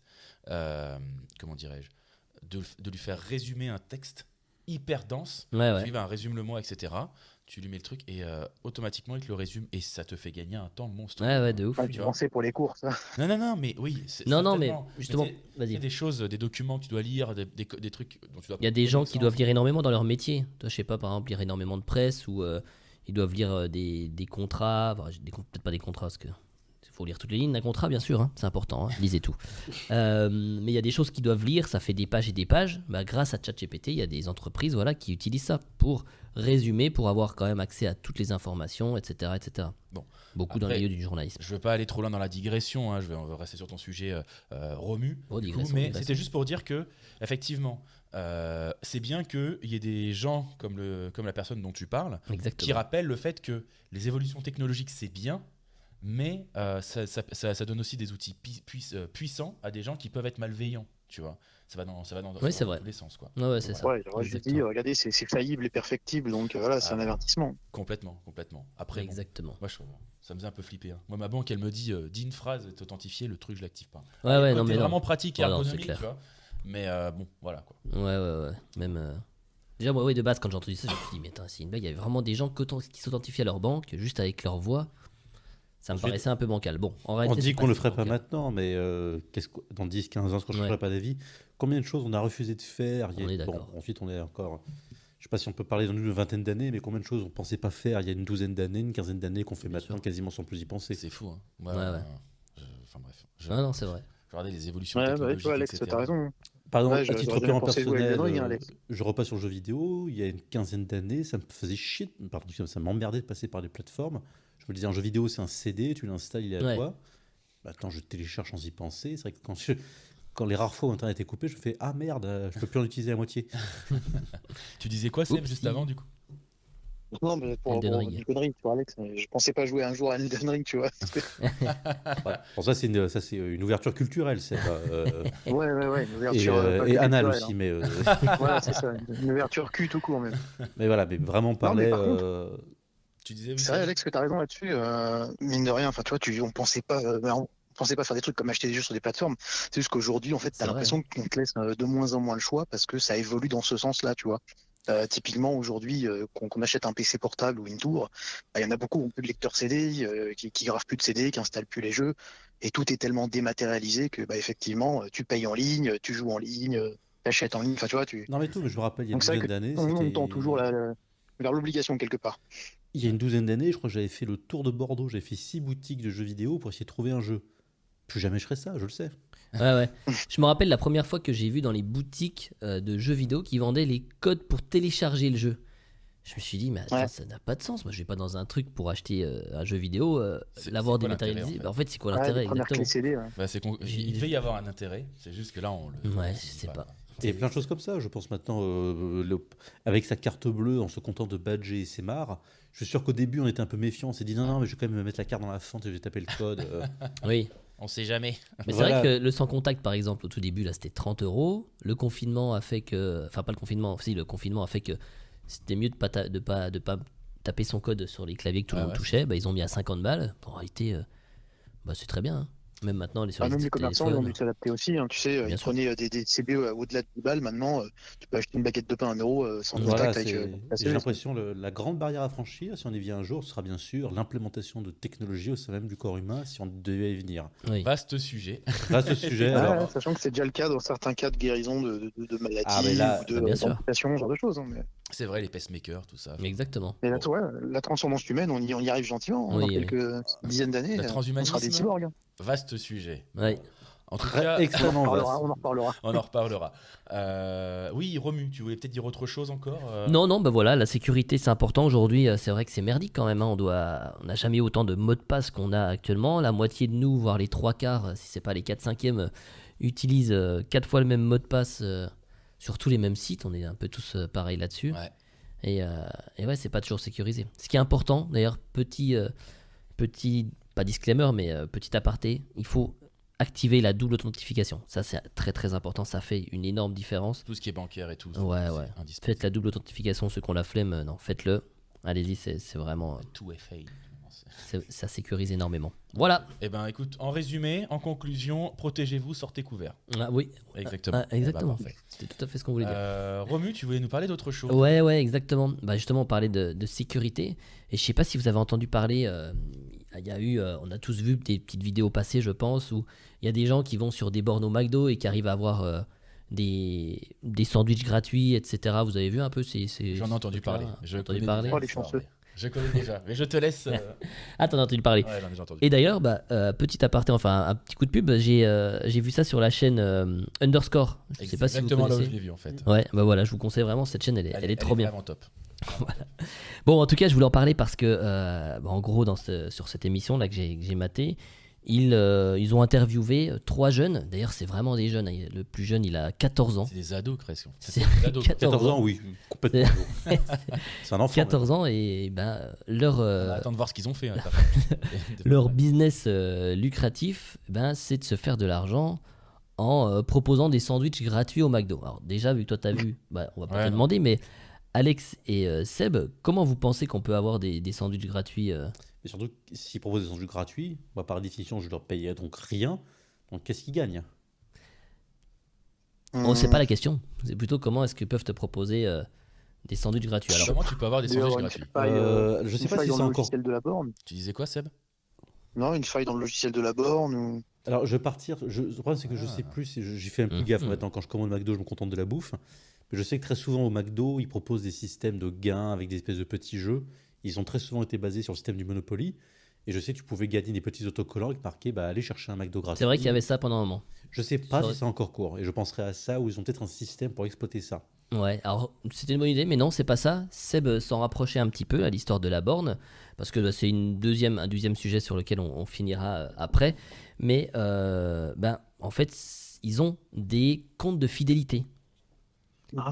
comment dirais-je, de lui faire résumer un texte hyper dense.
Ouais.
Tu lui vas résume le mot, etc. Tu lui mets le truc et automatiquement, il te le résume et ça te fait gagner un temps monstre.
Ouais, de ouf.
Ouais,
tu
tu
vois.
pensais pour les courses. Hein.
Non, mais oui.
Non, mais
certainement.
justement,
tu sais, il y
vas-y.
a des choses, des documents que tu dois lire, des trucs dont tu dois
Il y a des
prendre
gens qui
connaissance.
doivent lire énormément dans leur métier. Toi, je sais pas, par exemple, lire énormément de presse ou ils doivent lire des contrats. Enfin, peut-être pas des contrats parce que faut lire toutes les lignes d'un contrat, bien sûr, hein, c'est important, hein, lisez tout. Mais il y a des choses qu'ils doivent lire, ça fait des pages et des pages. Bah, grâce à ChatGPT, il y a des entreprises voilà, qui utilisent ça pour résumer, pour avoir quand même accès à toutes les informations, etc. etc.
Bon.
Beaucoup dans le
Après,
milieu du journalisme.
Je ne veux pas aller trop loin dans la digression, hein, on va rester sur ton sujet Romu.
Oh,
du coup,
digression,
mais
digression.
c'était juste pour dire que, effectivement, c'est bien qu'il y ait des gens comme la personne dont tu parles
Exactement.
qui rappellent le fait que les évolutions technologiques, c'est bien, mais ça donne aussi des outils puissants à des gens qui peuvent être malveillants, tu vois. Ça va dans
Oui, c'est vrai.
tous les sens, quoi.
Ouais, c'est
Voilà.
ça.
Ouais, alors je dis,
Exactement.
regardez, c'est faillible et perfectible, donc voilà, c'est un avertissement.
Complètement. Après, bon,
Exactement.
moi, ça me faisait un peu flipper, hein. Moi, ma banque, elle me dit, dis une phrase, t'es authentifié, le truc, je l'active pas.
Ouais, ouais, non,
Côté
mais non.
vraiment pratique et
Oh non, c'est
ergonomique,
clair.
tu vois. Mais bon, voilà, quoi.
Ouais. Même. Déjà, moi, de base, quand j'ai entendu ça, je me suis dit, mais attends, c'est une blague. Il y avait vraiment des gens qui s'authentifiaient à leur banque juste avec leur voix. Ça me
Ensuite,
paraissait un peu bancal. Bon, en
On
réalité,
dit
c'est
qu'on le
si
ferait pas
bancal.
maintenant, mais dans 10-15 ans, est-ce qu'on ne changerait
Ouais.
pas d'avis? Combien de choses on a refusé de faire?
On est d'accord.
Ensuite, on est encore. Je sais pas si on peut parler dans une vingtaine d'années, mais combien de choses on pensait pas faire il y a une douzaine d'années, une quinzaine d'années, qu'on fait
Bien
maintenant
sûr.
quasiment sans plus y penser.
C'est fou, hein.
Ouais.
Enfin bref.
Ah non, c'est vrai.
Je regardais les évolutions
Ouais, bah,
technologiques,
tu vois, Alex,
etc.
t'as raison.
Pardon,
Ouais,
à
j'aurais
titre
bien
purement
pensé jouer à
personnel,
Elden Ring, hein, Alex.
je repasse sur le jeu vidéo. Il y a une quinzaine d'années, ça me faisait chier, pardon, ça m'emmerdait de passer par les plateformes. Je me disais, un jeu vidéo, c'est un CD, tu l'installes, il est à
Ouais.
toi. Maintenant, je télécharge sans y penser. C'est vrai que quand les rares fois où Internet est coupé, je fais ah merde, je peux plus en utiliser la moitié.
Tu disais quoi, Seb,
Oupsie.
juste avant, du coup?
Non, mais
Elden Ring.
une connerie, tu vois, Alex. Je pensais pas jouer un jour à Elden Ring, tu vois.
Ouais. Bon, ça, c'est une ouverture culturelle, c'est
Ouais, une
et,
ouverture. pas
et
que
anal
culturelle,
aussi,
hein.
mais
Voilà, c'est ça. Une ouverture cul tout court, même.
mais voilà, mais vraiment
mais
parler.
par contre,
Tu disais oui,
C'est vrai,
Seb.
Alex, que t'as raison là-dessus. Mine de rien, enfin, tu vois, on pensait pas. On pensait pas faire des trucs comme acheter des jeux sur des plateformes. C'est juste qu'aujourd'hui, en fait,
C'est
t'as
vrai,
l'impression qu'on te laisse de moins en moins le choix parce que ça évolue dans ce sens-là, tu vois. Typiquement, aujourd'hui, qu'on achète un PC portable ou une tour, bah, il y en a beaucoup qui ont plus de lecteur CD, qui gravent plus de CD, qui installent plus les jeux, et tout est tellement dématérialisé que, bah, effectivement, tu payes en ligne, tu joues en ligne, t'achètes en ligne. Enfin, tu vois,
Non, mais tout, mais je me rappelle, il y a une
donc c'est vrai
douzaine
que
d'années,
on tend toujours vers l'obligation quelque part.
il y a une douzaine d'années, je crois que j'avais fait le tour de Bordeaux. J'avais fait 6 boutiques de jeux vidéo pour essayer de trouver un jeu. Plus jamais je ferai ça, je le sais.
Ouais. Je me rappelle la première fois que j'ai vu dans les boutiques de jeux vidéo qui vendaient les codes pour télécharger le jeu. Je me suis dit, mais attends,
Ouais.
ça n'a pas de sens. Moi, je vais pas dans un truc pour acheter un jeu vidéo, l'avoir
c'est quoi l'intérêt,
dématérialisé.
en fait
Bah, en fait, c'est quoi
Ouais,
l'intérêt
les premières
exactement?
clés CD, ouais.
Bah, il devait y avoir un intérêt, c'est juste que là, on le.
Ouais,
on
je
se dit
sais pas.
Et plein de choses comme ça. Je pense maintenant, avec sa carte bleue, en se contentant de badger et c'est marre. Je suis sûr qu'au début, on était un peu méfiant. On s'est dit non, mais je vais quand même me mettre la carte dans la fente et je vais taper le code.
Oui.
On sait jamais.
Mais
Voilà.
c'est vrai que le sans contact, par exemple, au tout début, là, c'était 30 €. Le confinement a fait que. Enfin, pas le confinement, si, le confinement a fait que c'était mieux de pas taper son code sur les claviers que tout le
Ouais,
monde
ouais.
touchait. Bah, ils ont mis à 50 balles. En réalité, bah, c'est très bien, hein. Même maintenant, sur les
Même les
petits
commerçants, ils ont
téléphones.
dû s'adapter aussi, hein. Tu sais,
Bien
ils
sûr.
prenaient des CD au-delà de 10 balles. Maintenant, tu peux acheter une baguette de pain à 1 euro sans
Voilà,
contact avec ta
j'ai
CD.
l'impression la grande barrière à franchir, si on y vient un jour, ce sera bien sûr l'implémentation de technologies au sein même du corps humain, si on devait y venir.
Oui.
Vaste sujet.
Là, ce sujet,
Ouais,
alors,
ouais, sachant que c'est déjà le cas dans certains cas de guérison de maladies
Ah, mais là,
ou de
bah, bien sûr.
d'amputation, ce genre de choses, hein.
C'est vrai, les pacemakers, tout ça.
Exactement.
Mais la transformance humaine, on y arrive gentiment, hein.
Oui,
Dans
oui.
quelques dizaines d'années,
Le
on
transhumanisme.
sera des cyborgs, hein.
Vaste sujet.
Ouais.
En tout
très
cas,
extrêmement vaste.
On en reparlera.
on en reparlera. Oui, Romu, tu voulais peut-être dire autre chose encore
Non, bah voilà, la sécurité c'est important aujourd'hui. C'est vrai que c'est merdique quand même, hein. On n'a jamais eu autant de mots de passe qu'on a actuellement. La moitié de nous, voire les 3/4, si c'est pas les 4/5, utilisent 4 fois le même mot de passe sur tous les mêmes sites. On est un peu tous pareils là-dessus.
Ouais.
Et ouais, c'est pas toujours sécurisé. Ce qui est important, d'ailleurs, petit, pas disclaimer, mais petit aparté, il faut activer la double authentification. Ça, c'est très très important. Ça fait une énorme différence.
Tout ce qui est bancaire et tout.
Ouais.
c'est indispensable.
Faites la double authentification, ceux qui ont la flemme, non, faites-le. Allez-y, c'est vraiment.
Tout est fait.
Ça sécurise énormément. Voilà.
Eh ben, écoute, en résumé, en conclusion, protégez-vous, sortez couverts.
Ah, oui.
Exactement.
Exactement.
Eh ben, parfait.
C'était tout à fait ce qu'on voulait dire.
Romu, tu voulais nous parler d'autre chose?
Ouais, exactement. Bah, justement, on parlait de sécurité. Et je sais pas si vous avez entendu parler. Il y a eu, on a tous vu des petites vidéos passer, je pense, où il y a des gens qui vont sur des bornes au McDo et qui arrivent à avoir des sandwichs gratuits, etc. Vous avez vu un peu ces
J'en ai entendu
trucs-là
parler. Je
entendu
connais
parler.
déjà
Oh, les
l'histoire,
chanceux.
mais- Je connais déjà, mais je te laisse.
Ah, t'en as entendu parler.
Ouais, j'en ai déjà entendu.
Et d'ailleurs, petit aparté, enfin un petit coup de pub, j'ai vu ça sur la chaîne Underscore. Je sais pas si vous
Exactement là où je
connaissez.
l'ai vu en fait.
Ouais, bah voilà, je vous conseille vraiment cette chaîne, elle est trop bien.
Vraiment top.
Bon, en tout cas, je voulais en parler parce que, en gros, sur cette émission là que j'ai maté, ils ont interviewé 3 jeunes. D'ailleurs, c'est vraiment des jeunes, hein. Le plus jeune, il a 14 ans.
C'est des ados presque.
C'est
des ados.
14 ans, oui, complètement. C'est un enfant.
14 ans et leur,
On va attendre de voir ce qu'ils ont fait. Hein,
leur business lucratif, c'est de se faire de l'argent en proposant des sandwichs gratuits au McDo. Alors déjà, vu que toi t'as vu, on va pas te demander, mais Alex et Seb, comment vous pensez qu'on peut avoir des sandwichs gratuits
Mais surtout, s'ils proposent des sandwichs gratuits, par définition, je leur paye donc rien. Donc qu'est-ce qu'ils gagnent?
C'est pas la question. C'est plutôt comment est-ce qu'ils peuvent te proposer des sandwichs gratuits. Alors,
Comment tu peux avoir des sandwichs gratuits?
Je sais pas si c'est
dans le
encore.
logiciel de la borne.
Tu disais quoi, Seb?
Non, une faille dans le logiciel de la borne ou...
Alors, je vais partir. Le problème, c'est que je sais plus. J'y fais un peu gaffe maintenant. Quand je commande McDo, je me contente de la bouffe. Mais je sais que très souvent au McDo, ils proposent des systèmes de gains avec des espèces de petits jeux. Ils ont très souvent été basés sur le système du Monopoly. Et je sais que tu pouvais gagner des petits autocollants avec marqué allez chercher un McDo gratuit.
c'est vrai qu'il y avait ça pendant un moment.
Je sais pas si c'est encore court. Et je penserais à ça où ils ont peut-être un système pour exploiter ça.
Ouais, alors c'était une bonne idée, mais non, c'est pas ça. Seb s'en rapprochait un petit peu à l'histoire de la borne, parce que c'est un deuxième sujet sur lequel on finira après. Mais en fait, ils ont des comptes de fidélité.
Ah.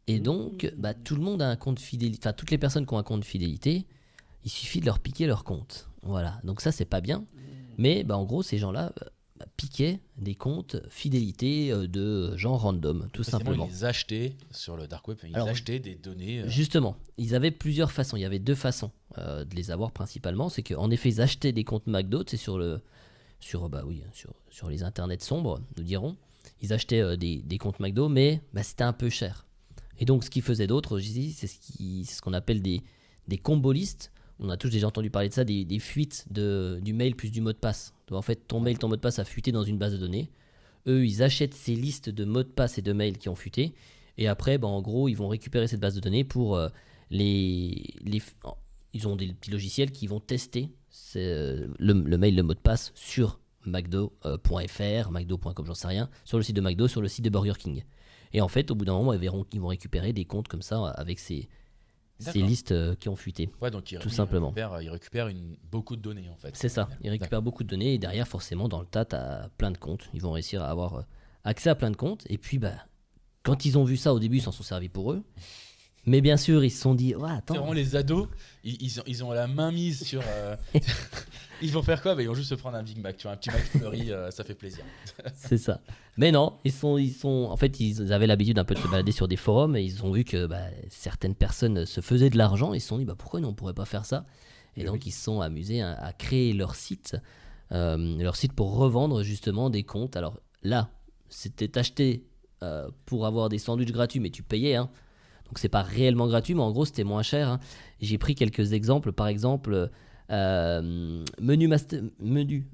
Et donc, tout le monde a un compte fidélité. Enfin, toutes les personnes qui ont un compte fidélité, il suffit de leur piquer leur compte. Voilà. Donc ça, c'est pas bien. Mais en gros, ces gens-là piquaient des comptes fidélité de gens random, tout simplement.
Ils les achetaient sur le dark web. Ils achetaient des données.
Justement, ils avaient plusieurs façons. Il y avait 2 façons de les avoir principalement. C'est qu'en effet, ils achetaient des comptes McDo. C'est sur les internets sombres, nous dirons. Ils achetaient des comptes McDo, mais c'était un peu cher. Et donc, ce qu'ils faisaient d'autre, c'est ce qu'on appelle des combolistes. On a tous déjà entendu parler de ça, des fuites du mail plus du mot de passe. Donc, en fait, ton mail, ton mot de passe a fuité dans une base de données. Eux, ils achètent ces listes de mots de passe et de mails qui ont fuité. Et après, en gros, ils vont récupérer cette base de données pour ils ont des petits logiciels qui vont tester le mail, le mot de passe sur McDo.fr, McDo.com, j'en sais rien, sur le site de McDo, sur le site de Burger King. Et en fait, au bout d'un moment, ils vont récupérer des comptes comme ça avec ces listes qui ont fuité.
Ouais, donc
tout simplement.
Ils récupèrent beaucoup de données en fait.
C'est ça, ils récupèrent beaucoup de données et derrière, forcément, dans le tas, tu as plein de comptes. Ils vont réussir à avoir accès à plein de comptes. Et puis, quand ils ont vu ça au début, ils s'en sont servis pour eux. Mais bien sûr, ils se sont dit, attends.
C'est vraiment les ados, ils ont la main mise sur. Ils vont faire quoi? Ils vont juste se prendre un Big Mac, tu vois, un petit McFlurry, ça fait plaisir.
C'est ça. Mais non, en fait, ils avaient l'habitude un peu de se balader sur des forums et ils ont vu que certaines personnes se faisaient de l'argent. Ils se sont dit, pourquoi nous on pourrait pas faire ça? Et donc ils se sont amusés à créer leur site pour revendre justement des comptes. Alors là, c'était acheté pour avoir des sandwichs gratuits, mais tu payais, hein. Donc c'est pas réellement gratuit, mais en gros c'était moins cher, hein. J'ai pris quelques exemples, par exemple menu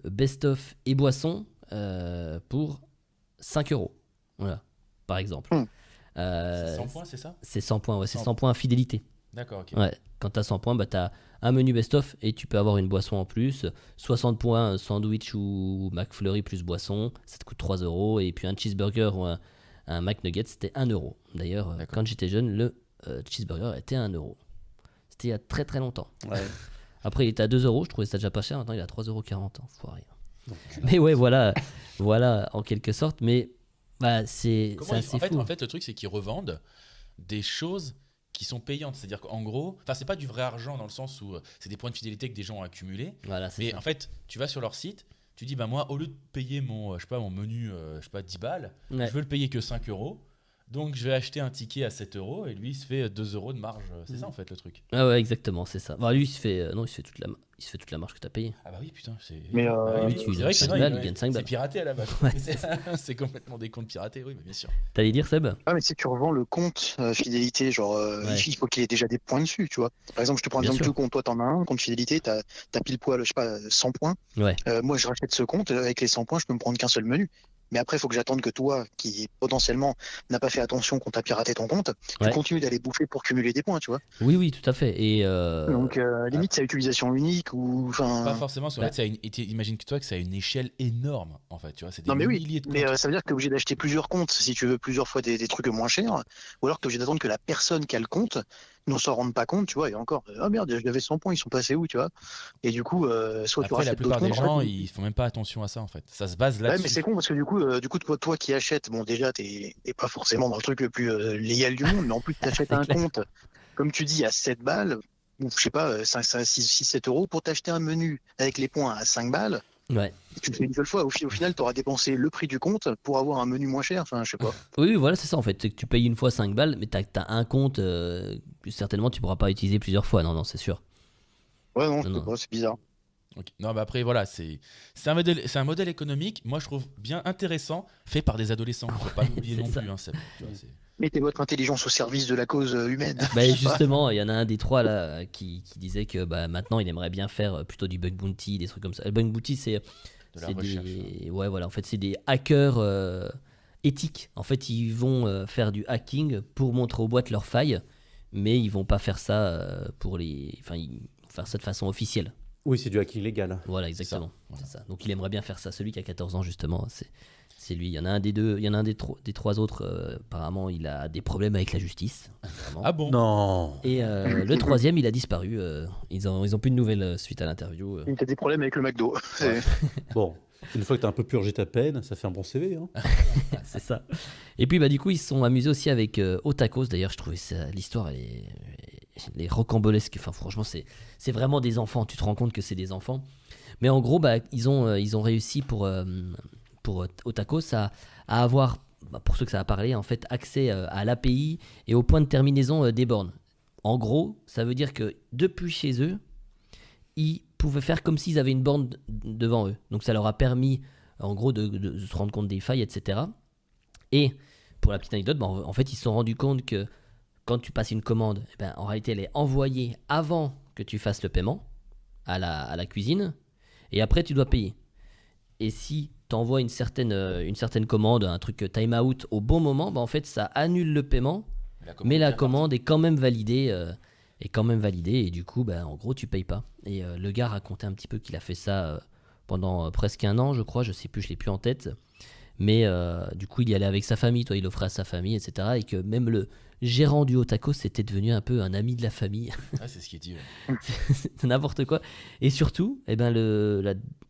best-of et boisson pour 5 €. Voilà, par exemple.
C'est 100 points, c'est ça?
C'est 100 points, ouais, c'est 100 points fidélité.
D'accord, ok.
Ouais, quand tu as 100 points, tu as un menu best-of et tu peux avoir une boisson en plus. 60 points, sandwich ou McFlurry plus boisson, ça te coûte 3 €. Et puis un cheeseburger ou un McNugget, c'était 1 €. D'ailleurs, quand j'étais jeune, le cheeseburger était 1 €. C'était il y a très très longtemps.
Ouais.
Après, il était à 2 €, je trouvais ça déjà pas cher. Maintenant, il est à 3,40 €. Foiré. Mais ouais, voilà, en quelque sorte. Mais c'est assez fou.
En fait, le truc, c'est qu'ils revendent des choses qui sont payantes. C'est-à-dire qu'en gros, c'est pas du vrai argent dans le sens où c'est des points de fidélité que des gens ont accumulés.
Voilà,
mais en fait, tu vas sur leur site, tu dis, moi, au lieu de payer mon menu, 10 balles,
Ouais.
je veux le payer que 5 €. Donc, je vais acheter un ticket à 7 € et lui, il se fait 2 € de marge. C'est ça, en fait, le truc.
Ah ouais, exactement, c'est ça. Lui, il se fait toute la marge que tu as payée.
Ah bah oui, putain.
Mais,
oui,
tu
c'est vrai que
5
sinon,
balles, il gagne 5
c'est
balles.
piraté à la base.
Ouais,
C'est complètement des comptes piratés, oui, mais bien sûr.
T'allais dire, Seb?
Ah, mais si tu revends le compte fidélité, genre,
Ouais.
il faut qu'il ait déjà des points dessus, tu vois. Par exemple, je te prends un
Bien
exemple
sûr.
tout con. Toi, t'en as un compte fidélité, t'as pile poil, je sais pas, 100 points.
Ouais.
Moi, je rachète ce compte. Avec les 100 points, je peux me prendre qu'un seul menu. Mais après, il faut que j'attende que toi, qui potentiellement n'a pas fait attention qu'on t'a piraté ton compte, tu
Ouais.
continues d'aller bouffer pour cumuler des points, tu vois.
Oui, oui, tout à fait. Et
Donc, limite, c'est à utilisation unique ou.
Pas
Enfin.
forcément, parce qu'en fait, imagine-toi que ça a une échelle énorme, en fait, tu vois, c'est des
Non, mais oui.
milliers de
Mais
comptes.
ça veut dire que tu es obligé d'acheter plusieurs comptes si tu veux plusieurs fois des trucs moins chers, ou alors que tu es obligé d'attendre que la personne qui a le compte ne s'en rende pas compte, tu vois. Et encore, ah merde, j'avais 100 points, ils sont passés où, tu vois. Et du coup, soit tu
Après, la
rachètes d'autres
plupart des
comptes.
gens,
En fait,
ils font même pas attention à ça, en fait. Ça se base
ouais, mais
là-dessus.
c'est con parce que du coup, toi qui achètes, bon, déjà, t'es pas forcément dans le truc le plus légal du monde, mais en plus, tu achètes
c'est
un
clair.
compte, comme tu dis, à 7 balles, ou je sais pas, 6-7 euros pour t'acheter un menu avec les points à 5 balles.
Ouais.
Tu le fais une seule fois, au final, tu auras dépensé le prix du compte pour avoir un menu moins cher, enfin, je sais pas.
Oui, voilà, c'est ça en fait. C'est que tu payes une fois 5 balles, mais t'as un compte que certainement tu pourras pas utiliser plusieurs fois. Non, non, c'est sûr.
Ouais, non,
Non,
je sais
non.
pas, c'est bizarre.
Ok. Non, mais après, voilà, c'est un modèle économique, moi, je trouve bien intéressant, fait par des adolescents. Faut pas l'oublier
c'est
non
ça.
plus, hein, Seb. Tu vois,
Mettez votre intelligence au service de la cause humaine.
Bah,
Je sais pas.
justement, il y en a un des trois là qui disait que bah, maintenant il aimerait bien faire plutôt du bug bounty, des trucs comme ça. Le bug bounty,
de la
c'est
recherche.
ouais, voilà, en fait, c'est des hackers éthiques. En fait, ils vont faire du hacking pour montrer aux boîtes leurs failles, mais ils vont pas faire ça enfin, ils vont faire ça de façon officielle.
Oui, c'est du hacking légal.
Voilà,
C'est ça,
exactement.
voilà.
C'est ça. Donc il aimerait bien faire ça. Celui qui a 14 ans, justement, c'est lui. Il y en a un des deux, il y en a un des trois autres, apparemment, il a des problèmes avec la justice. Vraiment.
Ah bon?
Non.
Et le troisième, il a disparu. Ils ont plus de nouvelles suite à l'interview.
T'as des problèmes avec le McDo.
Bon, une fois que tu as un peu purgé ta peine, ça fait un bon CV. Hein.
C'est ça. Et puis, bah, du coup, ils se sont amusés aussi avec Otakos. D'ailleurs, je trouvais l'histoire, elle est rocambolesque. Enfin, franchement, c'est vraiment des enfants. Tu te rends compte que c'est des enfants. Mais en gros, bah, ils ont réussi pour Otakos à avoir, bah, pour ceux que ça a parlé, en fait, accès à l'API et au point de terminaison des bornes. En gros, ça veut dire que depuis chez eux, ils pouvaient faire comme s'ils avaient une borne devant eux. Donc ça leur a permis, en gros, de se rendre compte des failles, etc. Et pour la petite anecdote, bah, en fait, ils se sont rendus compte que quand tu passes une commande, eh ben, en réalité, elle est envoyée avant que tu fasses le paiement à la cuisine, et après, tu dois payer. Et si tu envoies une certaine commande, un truc time out au bon moment, bah, en fait, ça annule le paiement, mais la commande est quand même validée. Et du coup, bah, en gros, tu payes pas. Et le gars racontait un petit peu qu'il a fait ça pendant presque un an, je crois, je sais plus, je l'ai plus en tête. Mais du coup, il y allait avec sa famille, il offrait à sa famille, etc. Et que même le gérant du Otakos c'était devenu un peu un ami de la famille.
Ah, c'est ce qui est dit. Ouais.
C'est n'importe quoi. Et surtout, eh ben,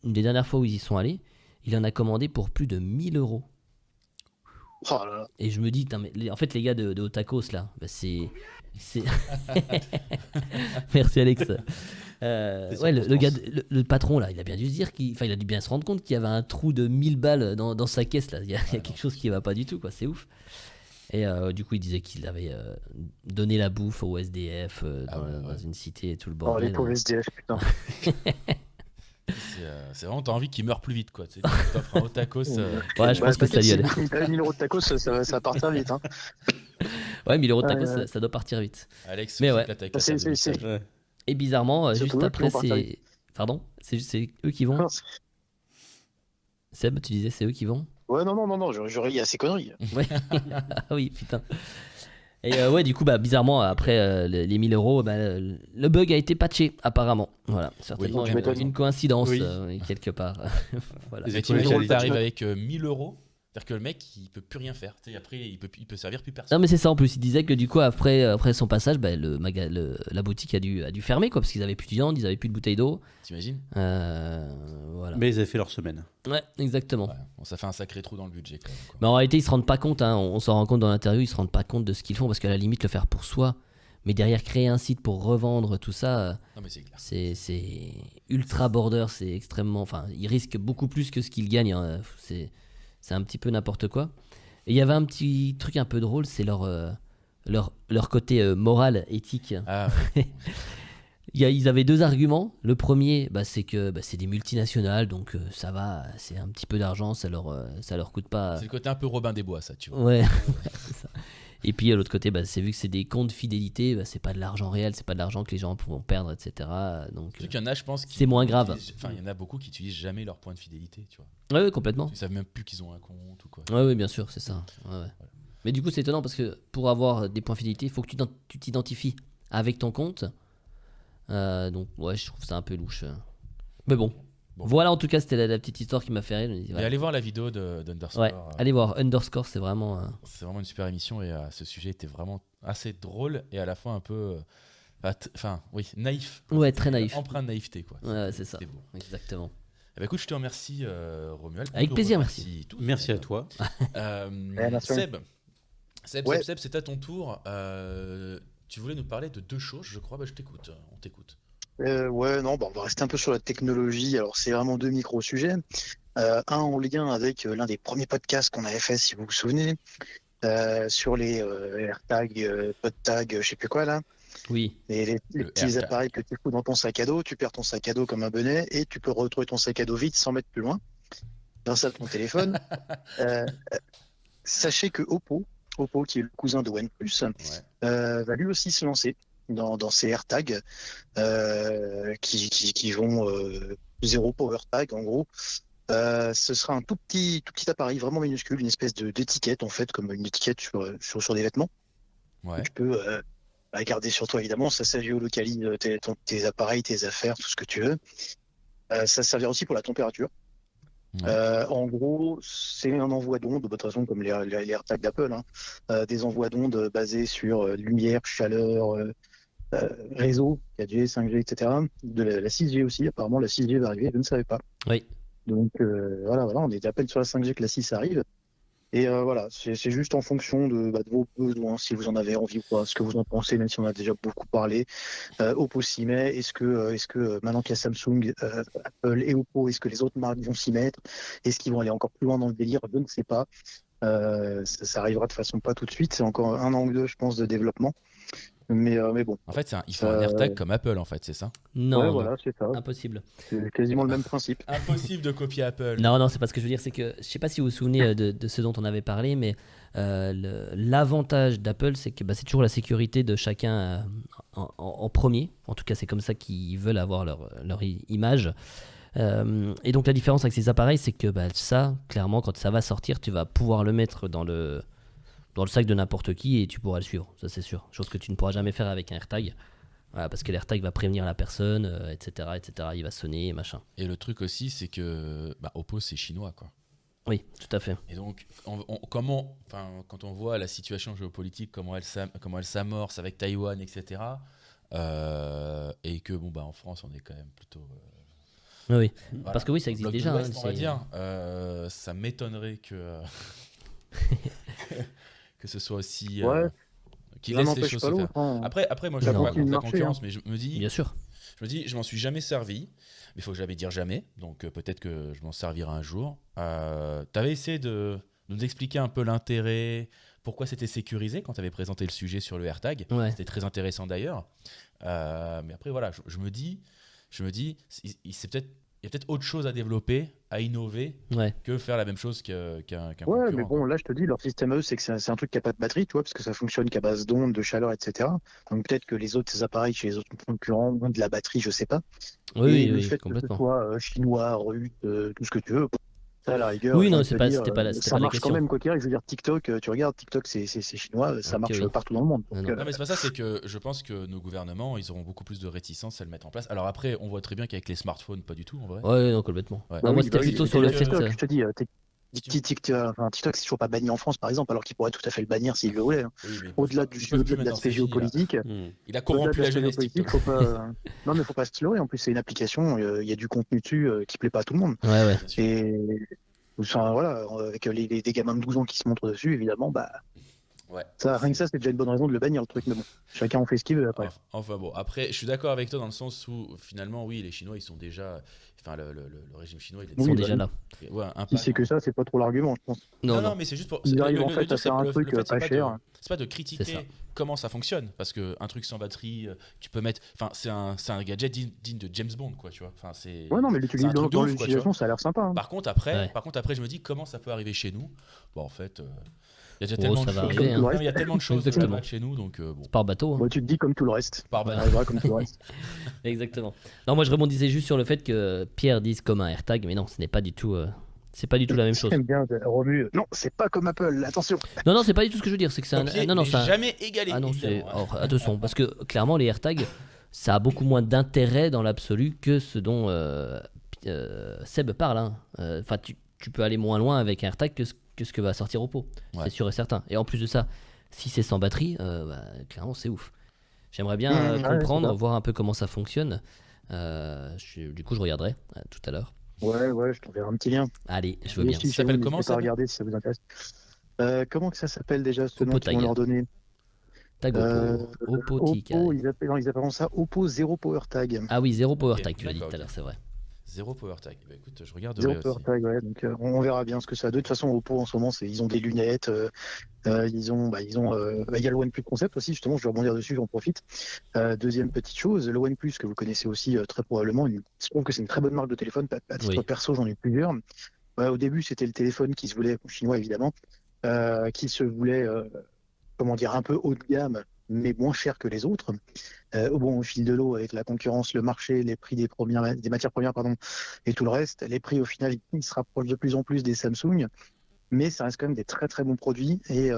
une des dernières fois où ils y sont allés, il en a commandé pour plus de 1000 euros.
Oh là là.
Et je me dis, en fait, les gars de Otakos, là, bah, c'est... Merci Alex. Ouais, le gars, le patron là, il a bien dû se dire il a dû bien se rendre compte qu'il y avait un trou de 1000 balles dans sa caisse là. Il y a quelque chose qui va pas du tout, quoi. C'est ouf. Et du coup, il disait qu'il avait donné la bouffe au SDF dans une cité et tout le
Oh, les
bordel.
pauvres SDF, putain.
C'est vraiment, t'as envie qu'il meure plus vite, quoi. Tu sais, t'offres un Otakos.
Ouais, je pense que ça y allait.
Si t'as 1000 euros de tacos, ça va partir vite. Hein.
Ouais, 1000 euros de tacos, ça doit partir vite.
Alex,
Mais ouais.
éclate avec la
C'est-
table de
c'est-
message.
Ouais.
Et bizarrement,
C'est
juste
eux qui
après,
vont partir
c'est. Pardon, c'est eux qui vont. Seb, tu disais c'est eux qui vont.
Ouais, non, je ris à ces conneries.
Ouais. Ah oui, putain. Et ouais, du coup, bah, bizarrement, après les 1000 euros, bah, le bug a été patché, apparemment. Voilà, certainement
tu m'étonnes.
une coïncidence
Oui.
Quelque part. Voilà.
Les
Mais
économies
t'imagines,
qualité.
t'arrives avec 1000 euros, c'est-à-dire que le mec, il peut plus rien faire. Tu sais, après, il peut servir plus personne.
Non, mais c'est ça en plus. Il disait que du coup, après son passage, bah, la boutique a dû fermer, quoi, parce qu'ils avaient plus de viande, ils avaient plus de bouteilles d'eau.
T'imagines?
Voilà.
Mais ils avaient fait leur semaine.
Ouais, exactement.
Ouais. Bon, ça fait un sacré trou dans le budget, quand même, quoi.
Mais en réalité, ils se rendent pas compte, hein, on s'en rend compte dans l'interview, ils se rendent pas compte de ce qu'ils font, parce qu'à la limite, le faire pour soi, mais derrière, créer un site pour revendre tout ça,
Non, mais c'est clair.
c'est ultra border, c'est extrêmement. Enfin, ils risquent beaucoup plus que ce qu'ils gagnent, hein, c'est un petit peu n'importe quoi. Et il y avait un petit truc un peu drôle, c'est leur côté moral, éthique.
Ah, ouais.
Ils avaient deux arguments. Le premier, bah, c'est que bah, c'est des multinationales, donc ça va, c'est un petit peu d'argent, ça leur coûte pas.
C'est le côté un peu Robin des Bois, ça, tu vois.
Ouais, c'est ça. Et puis à l'autre côté, bah, c'est vu que c'est des comptes fidélité, bah, c'est pas de l'argent réel, c'est pas de l'argent que les gens pourront perdre, etc. Donc
Surtout qu'il y en a, je pense,
c'est moins grave.
Enfin, il y en a beaucoup qui utilisent jamais leur point de fidélité, tu vois.
Ouais, complètement.
Ils savent même plus qu'ils ont un compte ou quoi.
Ouais, bien sûr, c'est ça. Ouais. Mais du coup, c'est étonnant parce que pour avoir des points fidélité, il faut que tu t'identifies avec ton compte. Donc, ouais, je trouve ça un peu louche. Mais bon. Voilà, en tout cas, c'était la petite histoire qui m'a fait rire.
Et allez voir la vidéo d'Underscore.
Ouais, allez voir Underscore, c'est vraiment.
C'est vraiment une super émission et ce sujet était vraiment assez drôle et à la fois un peu. Enfin, oui, naïf.
Ouais, très naïf.
Empreint de naïveté, quoi.
Ouais, c'est ça.
Beau.
Exactement.
Eh ben, écoute, je te remercie, Romuald.
Avec plaisir, merci.
Merci à toi.
Seb,
Ouais.
Seb, c'est à ton tour. Tu voulais nous parler de 2 choses, je crois. Bah, je t'écoute. On t'écoute.
Ouais, non, bah, on va rester un peu sur la technologie. Alors, c'est vraiment 2 micro-sujets. Un en lien avec l'un des premiers podcasts qu'on avait fait, si vous vous souvenez, sur les AirTag, PodTag, je sais plus quoi là.
Oui.
Et les petits
AirTag.
appareils que tu fous dans ton sac à dos, tu perds ton sac à dos comme un bonnet et tu peux retrouver ton sac à dos vite 100 mètres plus loin, grâce à ton téléphone. Sachez que Oppo, qui est le cousin de OnePlus, va lui aussi se lancer dans ces AirTags qui vont zéro power tag en gros. Ce sera un tout petit appareil vraiment minuscule, une espèce d'étiquette en fait, comme une étiquette sur des vêtements.
Ouais.
Tu peux garder sur toi évidemment, ça géolocalise tes appareils, tes affaires, tout ce que tu veux. Ça servira aussi pour la température. En gros, c'est un envoi d'ondes, de toute façon comme les AirTags d'Apple, des envois d'ondes basés sur lumière, chaleur, réseau, 4G, 5G, etc. De la 6G aussi, apparemment la 6G va arriver, je ne savais pas.
Oui.
Donc voilà, on est à peine sur la 5G que la 6 arrive. Et voilà, c'est juste en fonction de vos besoins, si vous en avez envie ou pas, ce que vous en pensez, même si on a déjà beaucoup parlé. Oppo s'y met, est-ce que maintenant qu'il y a Samsung, Apple et Oppo, est-ce que les autres marques vont s'y mettre? Est-ce qu'ils vont aller encore plus loin dans le délire? Je ne sais pas. Ça arrivera de façon pas tout de suite, c'est encore 1 an ou 2, je pense, de développement. Mais bon.
En fait, ils font un AirTag comme Apple, en fait, c'est ça?
Non, non.
Voilà, c'est ça.
Impossible.
C'est quasiment le même principe.
Impossible de copier Apple.
Non, c'est pas ce que je veux dire, c'est que je sais pas si vous vous souvenez de ce dont on avait parlé, mais l'avantage d'Apple, c'est que c'est toujours la sécurité de chacun en premier. En tout cas, c'est comme ça qu'ils veulent avoir leur image. Et donc la différence avec ces appareils, c'est que ça, clairement, quand ça va sortir, tu vas pouvoir le mettre dans le sac de n'importe qui et tu pourras le suivre, ça c'est sûr. Chose que tu ne pourras jamais faire avec un AirTag. Voilà, parce que l'AirTag va prévenir la personne, etc., etc. Il va sonner, machin.
Et le truc aussi, c'est que Oppo, c'est chinois, quoi.
Oui, tout à fait.
Et donc, quand on voit la situation géopolitique, comment elle s'amorce avec Taïwan, etc., et que, en France, on est quand même plutôt...
Oui,
voilà,
parce que oui, ça existe
bloc de
déjà.
l'Ouest, on va dire. Ça m'étonnerait que... que ce soit aussi... qui laisse les choses se faire. Après, moi, je ne suis pas contre la concurrence, mais je me dis...
Bien sûr.
Je m'en suis jamais servi, mais il faut jamais dire jamais, donc peut-être que je m'en servirai un jour. Tu avais essayé de nous expliquer un peu l'intérêt, pourquoi c'était sécurisé quand tu avais présenté le sujet sur le AirTag.
Ouais.
C'était très intéressant d'ailleurs. Mais après, voilà, je me dis, il y a peut-être autre chose à développer, à innover, que faire la même chose qu'un concurrent.
Ouais, mais bon, là, je te dis, leur système, eux, c'est que c'est un truc qui n'a pas de batterie, tu vois, parce que ça fonctionne qu'à base d'ondes, de chaleur, etc. Donc peut-être que les autres appareils chez les autres concurrents ont de la batterie, je sais pas.
Oui,
le fait
complètement.
que ce soit chinois, russe, tout ce que tu veux, ça, à la rigueur.
Oui, non,
ça
c'était pas la
marche quand
question.
même, quoi qu'il arrive. Je veux dire, TikTok, tu regardes, TikTok, c'est chinois, ça marche partout dans le monde. Donc,
Non, mais c'est pas ça, c'est que je pense que nos gouvernements, ils auront beaucoup plus de réticence à le mettre en place. Alors après, on voit très bien qu'avec les smartphones, pas du tout, en vrai.
Ouais, non, complètement.
Ouais.
Moi, c'était plutôt sur le fait.
Je te dis, TikTok, c'est toujours pas banni en France, par exemple, alors qu'il pourrait tout à fait le bannir s'il le voulait.
Oui, mais
Au-delà de l'aspect géopolitique.
Il a corrompu la jeunesse TikTok.
Non, mais faut pas se leurrer. En plus, c'est une application, il y a du contenu dessus qui plaît pas à tout le monde.
Ouais.
Et voilà, avec des gamins de 12 ans qui se montrent dessus, évidemment,
ouais.
Rien que ça, c'est déjà une bonne raison de le bannir, le truc. Mais bon, chacun en fait ce qu'il veut après.
Enfin bon, après, je suis d'accord avec toi dans le sens où finalement, oui, les Chinois, ils sont déjà. Enfin, le régime chinois,
ils sont déjà là.
Ouais,
si c'est que ça, c'est pas trop l'argument, je pense.
Non, mais c'est juste pour.
Ils arrivent en fait à faire un truc pas cher.
C'est pas de critiquer comment ça fonctionne, parce qu'un truc sans batterie, tu peux mettre. Enfin, c'est un gadget digne de James Bond, quoi, tu vois. Enfin, c'est.
Ouais, non, mais dans l'utilisation, ça a l'air sympa.
Par contre, après, je me dis comment ça peut arriver chez nous. Bon, en fait. Il y a déjà
Oh,
tellement
ça
de
va
choses.
arriver, hein.
Non, il y a tellement de choses
Exactement.
là-bas chez nous, donc bon.
Par bateau. Hein.
Moi, tu te dis comme tout le reste.
Par
Ça
bateau.
arrivera comme tout le reste.
Exactement. Non, moi je rebondissais juste sur le fait que Pierre dise comme un AirTag, mais non, ce n'est pas du tout. C'est pas du tout la même chose.
J'aime bien Romu. Non, c'est pas comme Apple, attention.
Non, non, c'est pas du tout ce que je veux dire. C'est que c'est un.
Copier,
Non, non,
mais
c'est un.
jamais égalé.
Ah non, c'est.
évidemment, hein.
Oh, attention, parce que clairement, les AirTags, ça a beaucoup moins d'intérêt dans l'absolu que ce dont Seb parle. Hein. Enfin, tu peux aller moins loin avec un AirTag que ce que va sortir Oppo.
Ouais.
C'est sûr et certain. Et en plus de ça, si c'est sans batterie, clairement, c'est ouf. J'aimerais bien
Ouais,
comprendre,
c'est ça.
voir un peu comment ça fonctionne. Du coup, je regarderai tout à l'heure.
Ouais, je t'enverrai un petit lien.
Allez, je veux bien.
Si,
Ça s'appelle
n'hésitez
comment,
pas
ça
à regarder si ça vous intéresse. Comment que ça s'appelle déjà ce nom
Oppo
qu'ils vont
Tag.
leur donner
Tag Oppo. Oppo Tic.
Oppo, ils appellent ça Oppo Zero Power Tag.
Ah oui, zéro power
Ok,
tag, tu l'as dit tout
d'accord,
à l'heure, c'est vrai.
Zéro power tag. Bah, écoute, je
Zero
regarderai
Power
aussi.
Tag, ouais. Donc on verra bien ce que ça a. De toute façon, Oppo en ce moment, ils ont des lunettes. Il y a le OnePlus Concept aussi, justement, je vais rebondir dessus, j'en profite. Deuxième petite chose, le OnePlus que vous connaissez aussi très probablement, je trouve que c'est une très bonne marque de téléphone. À titre
Oui.
perso, j'en ai plusieurs. Au début, c'était le téléphone qui se voulait, chinois évidemment, qui se voulait, comment dire, un peu haut de gamme, mais moins cher que les autres. Au fil de l'eau, avec la concurrence, le marché, les prix des matières premières, pardon, et tout le reste, les prix au final, ils se rapprochent de plus en plus des Samsung. Mais ça reste quand même des très très bons produits. Et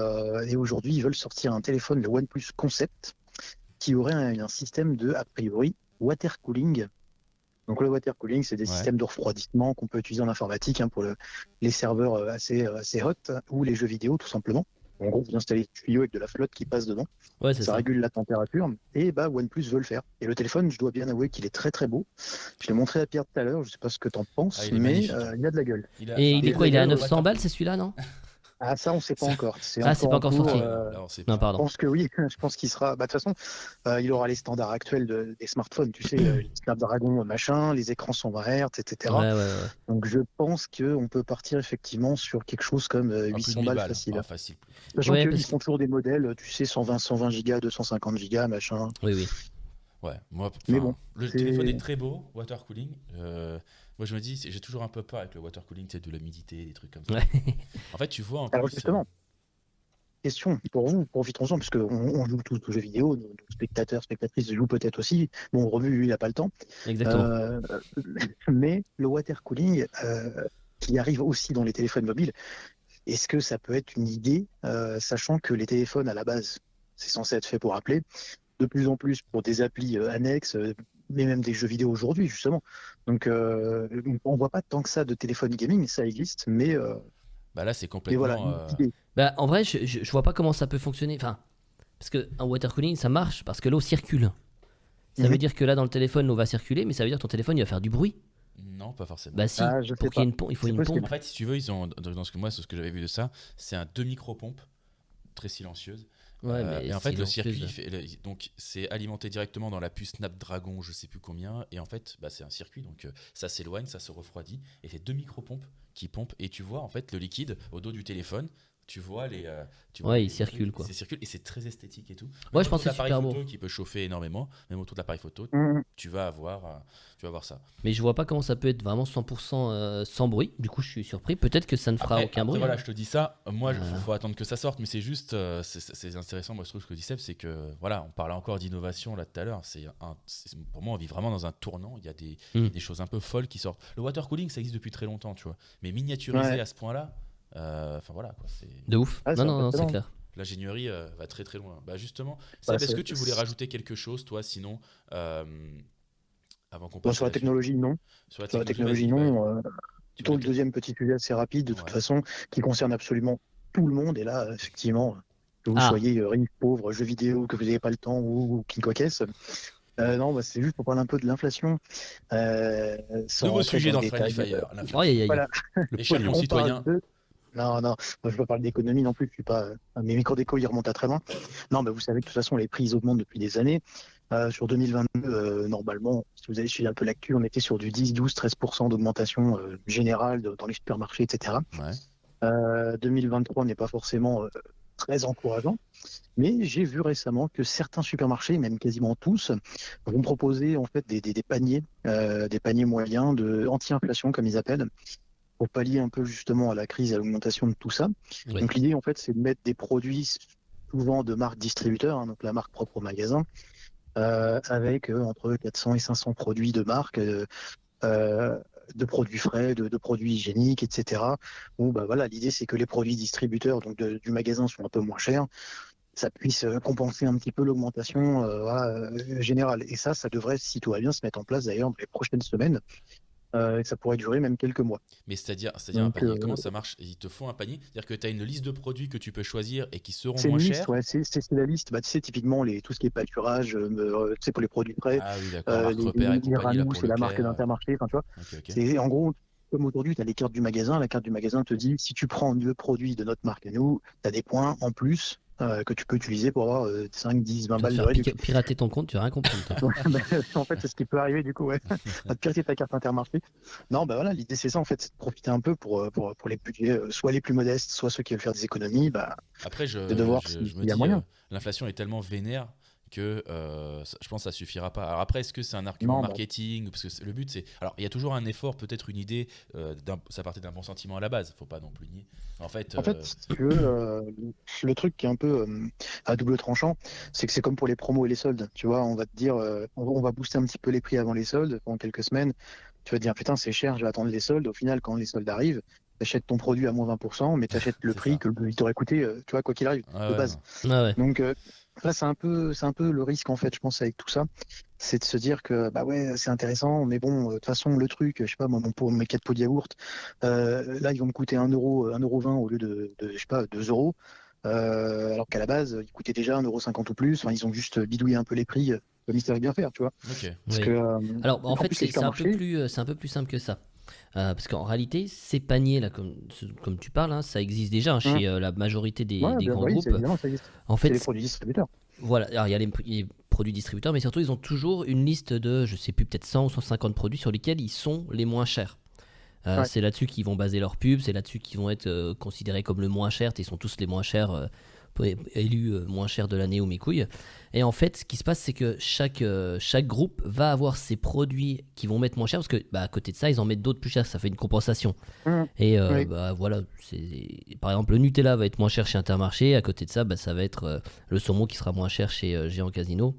aujourd'hui, ils veulent sortir un téléphone, le OnePlus Concept, qui aurait un système de, a priori, water cooling. Donc le water cooling, c'est des
Ouais.
systèmes de refroidissement qu'on peut utiliser en informatique pour les serveurs assez hot ou les jeux vidéo tout simplement. En gros, vous installez des tuyaux avec de la flotte qui passe dedans.
Ouais, c'est
Ça
ça.
régule la température et OnePlus veut le faire. Et le téléphone, je dois bien avouer qu'il est très très beau. Je l'ai montré à Pierre tout à l'heure, je sais pas ce que t'en penses,
Ah, il est
mais
magnifique.
il a de la gueule.
Et il est quoi? Il est à
Water-
900 balles, c'est celui-là, non?
Ah ça, on sait pas encore. C'est
Ah, c'est pas
en
encore
cours,
sorti.
Là, on sait
Non,
pas.
Je
pardon.
pense que oui, je pense qu'il sera. De toute façon, il aura les standards actuels des smartphones, tu sais, les Snapdragon machin, les écrans 120 Hz, etc.
Ouais.
Donc je pense qu'on peut partir effectivement sur quelque chose comme
Ah, plus de
800
1000
balles
balles.
facile.
Ah, facile.
Sachant
Ouais,
qu'ils
parce
font toujours des modèles, tu sais, 120 gigas, 250 gigas, machin.
Oui.
Ouais, moi,
Mais
enfin,
bon,
le
c'est-
téléphone est très beau, water cooling. Moi, je me dis, j'ai toujours un peu peur avec le water cooling, c'est de l'humidité, des trucs comme ça.
Ouais.
En fait, tu vois en
Alors
plus,
justement, question pour vous, profitons-en, parce qu'on joue tous aux jeux vidéo, nos spectateurs, spectatrices jouent peut-être aussi. Bon, Remu, lui, il n'a pas le temps.
Exactement.
Mais le water cooling, qui arrive aussi dans les téléphones mobiles, est-ce que ça peut être une idée, sachant que les téléphones à la base, c'est censé être fait pour appeler, de plus en plus pour des applis annexes, mais même des jeux vidéo aujourd'hui, justement. Donc, on voit pas tant que ça de téléphone gaming, ça existe, mais
bah là, c'est
mais
complètement.
voilà, une idée.
Bah, en vrai, je vois pas comment ça peut fonctionner. Enfin, parce qu'un water cooling, ça marche parce que l'eau circule. Ça
Mhm.
veut dire que là, dans le téléphone, l'eau va circuler, mais ça veut dire que ton téléphone, il va faire du bruit.
Non, pas forcément.
Bah si,
Ah, je sais
pour qu'il y ait
pas.
une pompe, il faut
C'est
une
possible.
pompe.
En fait, si tu veux, ils ont dans ce que j'avais vu de ça, c'est un 2 micro-pompes très silencieuses.
Ouais, mais
Et en fait, le
silencieuse.
circuit, donc c'est alimenté directement dans la puce Snapdragon, je sais plus combien, et en fait, c'est un circuit, donc ça s'éloigne, ça se refroidit, et c'est 2 micro-pompes qui pompent, et tu vois en fait le liquide au dos du téléphone. Tu vois
Ouais, il circule, quoi.
C'est circule et c'est très esthétique et tout.
Ouais,
Même
je pense
autour
que c'est
de l'appareil
super
photo
beau.
qui peut chauffer énormément, même autour de l'appareil photo,
Mhm.
tu vas avoir ça.
Mais je vois pas comment ça peut être vraiment 100% sans bruit. Du coup, je suis surpris. Peut-être que ça ne fera aucun bruit.
Voilà,
hein.
je te dis ça. Moi, il
Voilà.
faut attendre que ça sorte, mais c'est juste, c'est intéressant. Moi, je trouve ce que dit Seb, c'est que voilà, on parlait encore d'innovation là tout à l'heure. Pour moi, on vit vraiment dans un tournant. Il y a des choses un peu folles qui sortent. Le water cooling, ça existe depuis très longtemps, tu vois. Mais miniaturisé
Ouais.
à ce point-là, enfin voilà, quoi.
De ouf.
Ah, c'est
non, c'est
impressionnant.
clair.
L'ingénierie va très très loin. Bah justement,
Bah,
Seb, est-ce
c'est-
que tu voulais rajouter quelque chose, toi, sinon, avant qu'on
Bon,
passe
sur
à
la technologie, non.
Sur la
Sur la technologie,
vas-y,
non.
bah,
Plutôt le
voulais-
deuxième petit sujet assez rapide, de toute
Ouais.
façon, qui concerne absolument tout le monde. Et là, effectivement, que vous
Ah.
soyez riche, pauvre, jeux vidéo, que vous n'ayez pas le temps ou qui quoi qu'est-ce. Non, c'est juste pour parler un peu de l'inflation. Sans
Nouveau
rentrer
sujet
dans
dans
le
Friendly
détail.
Fire. l'inflation.
Aïe, aïe, aïe.
Voilà.
Les chers
On
concitoyens.
parle de- Non, moi, je ne veux pas parler d'économie non plus. Je suis pas. Mes micro déco, ils remontent à très loin. Non, mais vous savez que de toute façon, les prix ils augmentent depuis des années. Sur 2022, normalement, si vous avez suivi un peu l'actu, on était sur du 10, 12, 13% d'augmentation générale dans les supermarchés, etc.
Ouais.
2023 n'est pas forcément très encourageant, mais j'ai vu récemment que certains supermarchés, même quasiment tous, vont proposer en fait des paniers moyens de anti-inflation comme ils appellent. pour pallier un peu justement à la crise et à l'augmentation de tout ça.
Ouais.
Donc l'idée en fait c'est de mettre des produits souvent de marques distributeurs, hein, donc la marque propre au magasin, avec entre 400 et 500 produits de marque, euh, de produits frais, de produits hygiéniques, etc. Où bah voilà, l'idée c'est que les produits distributeurs donc du magasin sont un peu moins chers, ça puisse compenser un petit peu l'augmentation voilà, générale. Et ça devrait, si tout va bien, se mettre en place d'ailleurs dans les prochaines semaines. Et ça pourrait durer même quelques mois.
Mais c'est-à-dire un
Donc,
panier, comment ça marche? Ils te font un panier? C'est-à-dire que tu as une liste de produits que tu peux choisir et qui seront
c'est
moins
une liste,
chers?
ouais, c'est la liste. Bah, tu sais, typiquement, tout ce qui est pâturage, tu sais, pour les produits frais,
Ah oui, d'accord, marque repère et
les
compagnie, là,
Ralou,
pour
c'est la marque
Leclerc.
d'Intermarché, enfin, tu vois.
Ok, ok.
C'est en gros, comme aujourd'hui, tu as les cartes du magasin. La carte du magasin te dit, si tu prends deux produits de notre marque à nous, tu as des points en plus que tu peux utiliser pour avoir 5, 10, 20
Tu vas te
balles de
faire
réduction.
pirater ton compte, tu vas rien comprendre, toi.
Ouais, bah, en fait, c'est ce qui peut arriver du coup, ouais. Va te pirater ta carte Intermarché. Non, bah voilà, l'idée c'est ça en fait, c'est de profiter un peu pour les budgets, soit les plus modestes, soit ceux qui veulent faire des économies, bah,
Après,
de voir
je me
s'il y a
dis,
moyen.
l'inflation est tellement vénère que je pense que ça suffira pas. Alors après, est-ce que c'est un argument
Non, bah,
marketing? Parce que le but, c'est. Alors, il y a toujours un effort, peut-être une idée, ça partait d'un bon sentiment à la base, faut pas non plus nier. En fait,
en fait, si tu veux, le truc qui est un peu à double tranchant, c'est que c'est comme pour les promos et les soldes. Tu vois, on va te dire, on va booster un petit peu les prix avant les soldes, pendant quelques semaines. Tu vas te dire, putain, c'est cher, je vais attendre les soldes. Au final, quand les soldes arrivent, tu achètes ton produit à moins 20%, mais tu achètes le
c'est
prix
ça.
que il t'aurait coûté, tu vois, quoi qu'il arrive,
Ouais,
de
ouais,
base.
non.
Ah ouais.
Donc là, c'est un peu le risque en fait, je pense, avec tout ça, c'est de se dire que bah ouais, c'est intéressant, mais bon, de toute façon, le truc, je sais pas, moi, mes 4 pots de yaourt, là, ils vont me coûter 1 € 20 au lieu je sais pas, 2 euros, alors qu'à la base, ils coûtaient déjà 1,50 € ou plus. Enfin, ils ont juste bidouillé un peu les prix, comme ils savent bien faire, tu vois.
Ok.
Parce que,
Oui. Alors, en
en
fait,
plus, les supermarchés,
c'est un peu plus simple que ça. Parce qu'en réalité, ces paniers là, comme tu parles, hein, ça existe déjà hein,
hum,
chez la majorité
ouais,
des
bah,
grands
oui,
groupes.
évidemment, ça existe.
En
C'est les
fait,
produits distributeurs.
voilà, alors il y a les produits distributeurs, mais surtout ils ont toujours une liste de, je sais plus, peut-être 100 ou 150 produits sur lesquels ils sont les moins chers.
Ouais.
C'est là-dessus qu'ils vont baser leurs pubs, c'est là-dessus qu'ils vont être considérés comme le moins cher. Ils sont tous les moins chers, élus moins chers de l'année ou mes couilles. Et en fait, ce qui se passe, c'est que chaque groupe va avoir ses produits qui vont mettre moins cher parce que, bah, à côté de ça, ils en mettent d'autres plus chers. Ça fait une compensation.
Hum,
Et
oui.
bah, voilà, par exemple, le Nutella va être moins cher chez Intermarché. À côté de ça, bah, ça va être le saumon qui sera moins cher chez Géant Casino.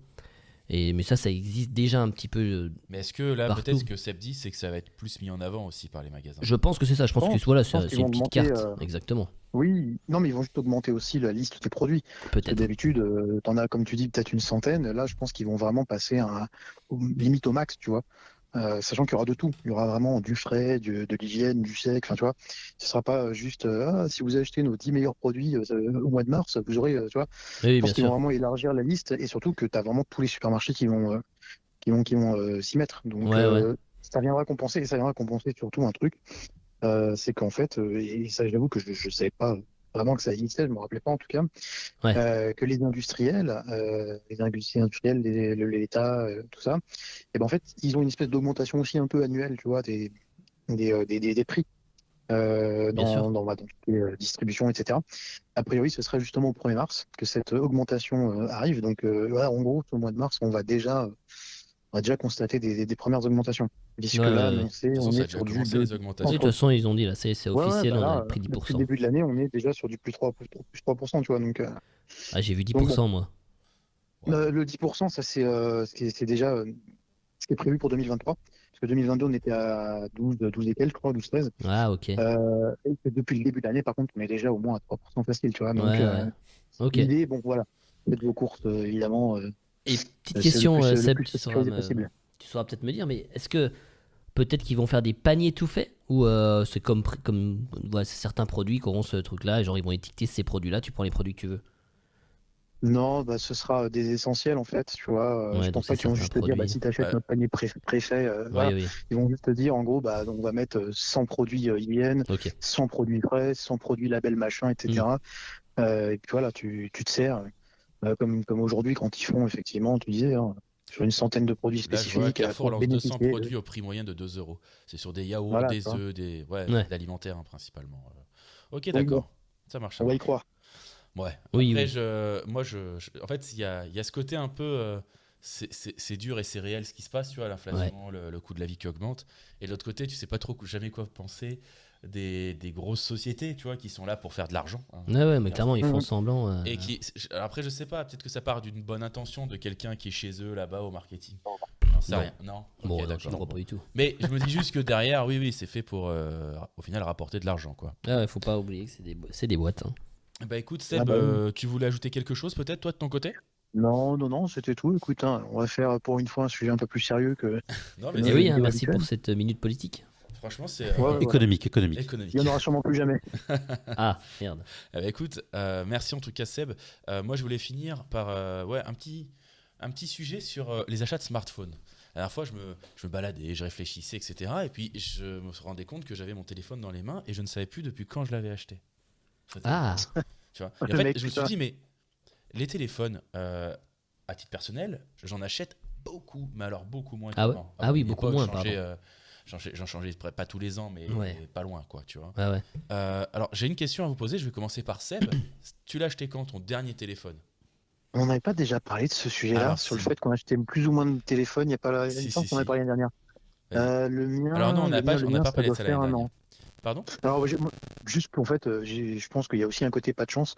Mais ça existe déjà un petit peu
Mais est-ce que là, peut-être
partout.
ce que Seb dit, c'est que ça va être plus mis en avant aussi par les magasins?
Je pense que c'est ça. Je pense que voilà,
Je pense
c'est
qu'ils
une
vont
petite
augmenter.
carte. Exactement.
Oui, non, mais ils vont juste augmenter aussi la liste des produits. Parce que
Peut-être.
d'habitude, t'en as, comme tu dis, peut-être une centaine. Là, je pense qu'ils vont vraiment passer limite au max, tu vois. Sachant qu'il y aura de tout. Il y aura vraiment du frais, de l'hygiène, du sec. Enfin, tu vois, ce sera pas juste, ah, si vous achetez nos 10 meilleurs produits au mois de mars, vous aurez, tu vois.
Oui,
Je
bien
pense qu'ils vont
sûr.
vraiment élargir la liste et surtout que tu as vraiment tous les supermarchés qui vont s'y mettre. Donc,
Ouais, ouais.
ça viendra compenser et ça viendra compenser surtout un truc. C'est qu'en fait, et ça j'avoue que je ne savais pas vraiment que ça existait, je ne me rappelais pas en tout cas,
Ouais.
que les industries industrielles, l'État, tout ça, et ben en fait, ils ont une espèce d'augmentation aussi un peu annuelle, tu vois, des prix
Bien sûr.
dans tout ce qui est distribution, etc. A priori, ce serait justement au 1er mars que cette augmentation arrive. Donc, voilà, en gros, au mois de mars, on va déjà constater des premières augmentations.
Ouais,
Puisque
ouais,
là,
ouais.
De
annoncé,
toute façon,
on
ça a
est
déjà
sur du
commencé les
Oui, de toute
augmentations.
façon, ils ont dit là, c'est
Ouais, ouais,
officiel,
bah
on a
là,
le prix
depuis le
10%.
début de l'année, on est déjà sur du plus 3%, tu vois.
Ah, j'ai vu
Donc bon,
10% moi.
Ouais.
le 10%, ça c'est déjà ce qui est prévu pour 2023. Parce que 2022, on était à 12 et quelques, je crois, 12, 13.
Ah, ok. Ouais,
Et que depuis le début de l'année, par contre, on est déjà au moins à 3% facile, tu vois. Donc
ouais. Ok.
l'idée, bon, voilà, faites vos courses, évidemment,
Et petite
c'est
question,
le
Seb,
plus sécurisé possible.
tu sauras peut-être me dire, mais est-ce que peut-être qu'ils vont faire des paniers tout faits ou c'est comme voilà, c'est certains produits qui auront ce truc-là, et genre ils vont étiqueter ces produits-là, tu prends les produits que tu veux.
Non, bah, ce sera des essentiels en fait, tu vois. Je
Ouais, donc
pense
c'est
pas qu'ils vont
certains
juste te dire, bah,
produits.
si tu achètes
Bah,
notre panier préfet,
Oui,
voilà.
oui.
Ils vont juste te dire, en gros, bah, on va mettre 100 produits hygiène,
Ok.
100 produits frais, 100 produits label machin,
Hmm.
etc. Et puis voilà, tu te sers, comme aujourd'hui quand ils font effectivement, tu disais, hein, sur une centaine de produits
là, je vois
spécifiques
Carrefour
pour
lance 200
bénéficier de.
produits au prix moyen de 2 euros. C'est sur des yaourts,
Voilà, tu
des
vois.
œufs, ouais,
Ouais.
d'alimentaire hein, principalement. Ok,
Donc bon,
d'accord. Ça marche, ça
on va y
marche.
croire.
Ouais.
Oui,
Après,
oui.
en fait, il y a ce côté un peu. C'est dur et c'est réel ce qui se passe, tu vois,
Ouais.
l'inflation, le coût de la vie qui augmente. Et de l'autre côté, tu sais pas trop jamais quoi penser des grosses sociétés, tu vois, qui sont là pour faire de l'argent. Hein.
Ouais, mais clairement, ils font semblant.
Et qui, après, je sais pas, peut-être que ça part d'une bonne intention de quelqu'un qui est chez eux là-bas au marketing. J'en sais
Non.
rien. Non.
Bon,
Ok,
non, je
d'accord.
ne crois pas du tout.
Mais je me dis juste que derrière, oui, c'est fait pour, au final, rapporter de l'argent, quoi.
Ah ouais, faut pas oublier que c'est des boîtes. Hein.
Bah écoute, Seb,
Ah bah
tu voulais ajouter quelque chose peut-être, toi, de ton côté?
Non, c'était tout. Écoute, hein, on va faire pour une fois un sujet un peu plus sérieux que.
Non,
Et
Et
c'est-
oui,
vidéo
merci
habituelle.
pour cette minute politique.
franchement, c'est
Ouais, ouais.
Économique.
économique.
Il y en aura sûrement plus jamais.
Ah, merde.
Eh ben, écoute, merci en tout cas Seb. Moi je voulais finir par un petit sujet sur les achats de smartphones. La dernière fois je me baladais, je réfléchissais, etc. Et puis je me rendais compte que j'avais mon téléphone dans les mains et je ne savais plus depuis quand je l'avais acheté.
Ah,
Tu vois.
Le
Et en fait,
mec,
je me suis
putain.
dit, mais les téléphones, à titre personnel, j'en achète beaucoup, mais alors beaucoup moins
Ah ouais
qu'avant.
Ah oui,
À une
beaucoup
époque,
moins,
j'en changeais pas tous les ans, mais
Ouais.
pas loin, quoi, tu vois.
ouais.
Alors, j'ai une question à vous poser. Je vais commencer par Seb. Tu l'as acheté quand ton dernier téléphone?
On n'avait pas déjà parlé de ce sujet-là,
Alors,
sur le
si.
fait qu'on achetait plus ou moins de téléphones. Il y a pas la. Il me
Si,
semble
si,
qu'on en a
si.
parlé l'année dernière.
Vas-y.
Le mien.
Alors non, on n'a
le
pas,
mien, le
on n'a
mien,
pas
ça
parlé de
doit
ça
faire
l'année
un
dernière.
an.
Pardon?
Alors, moi, juste en fait, je pense qu'il y a aussi un côté pas de chance.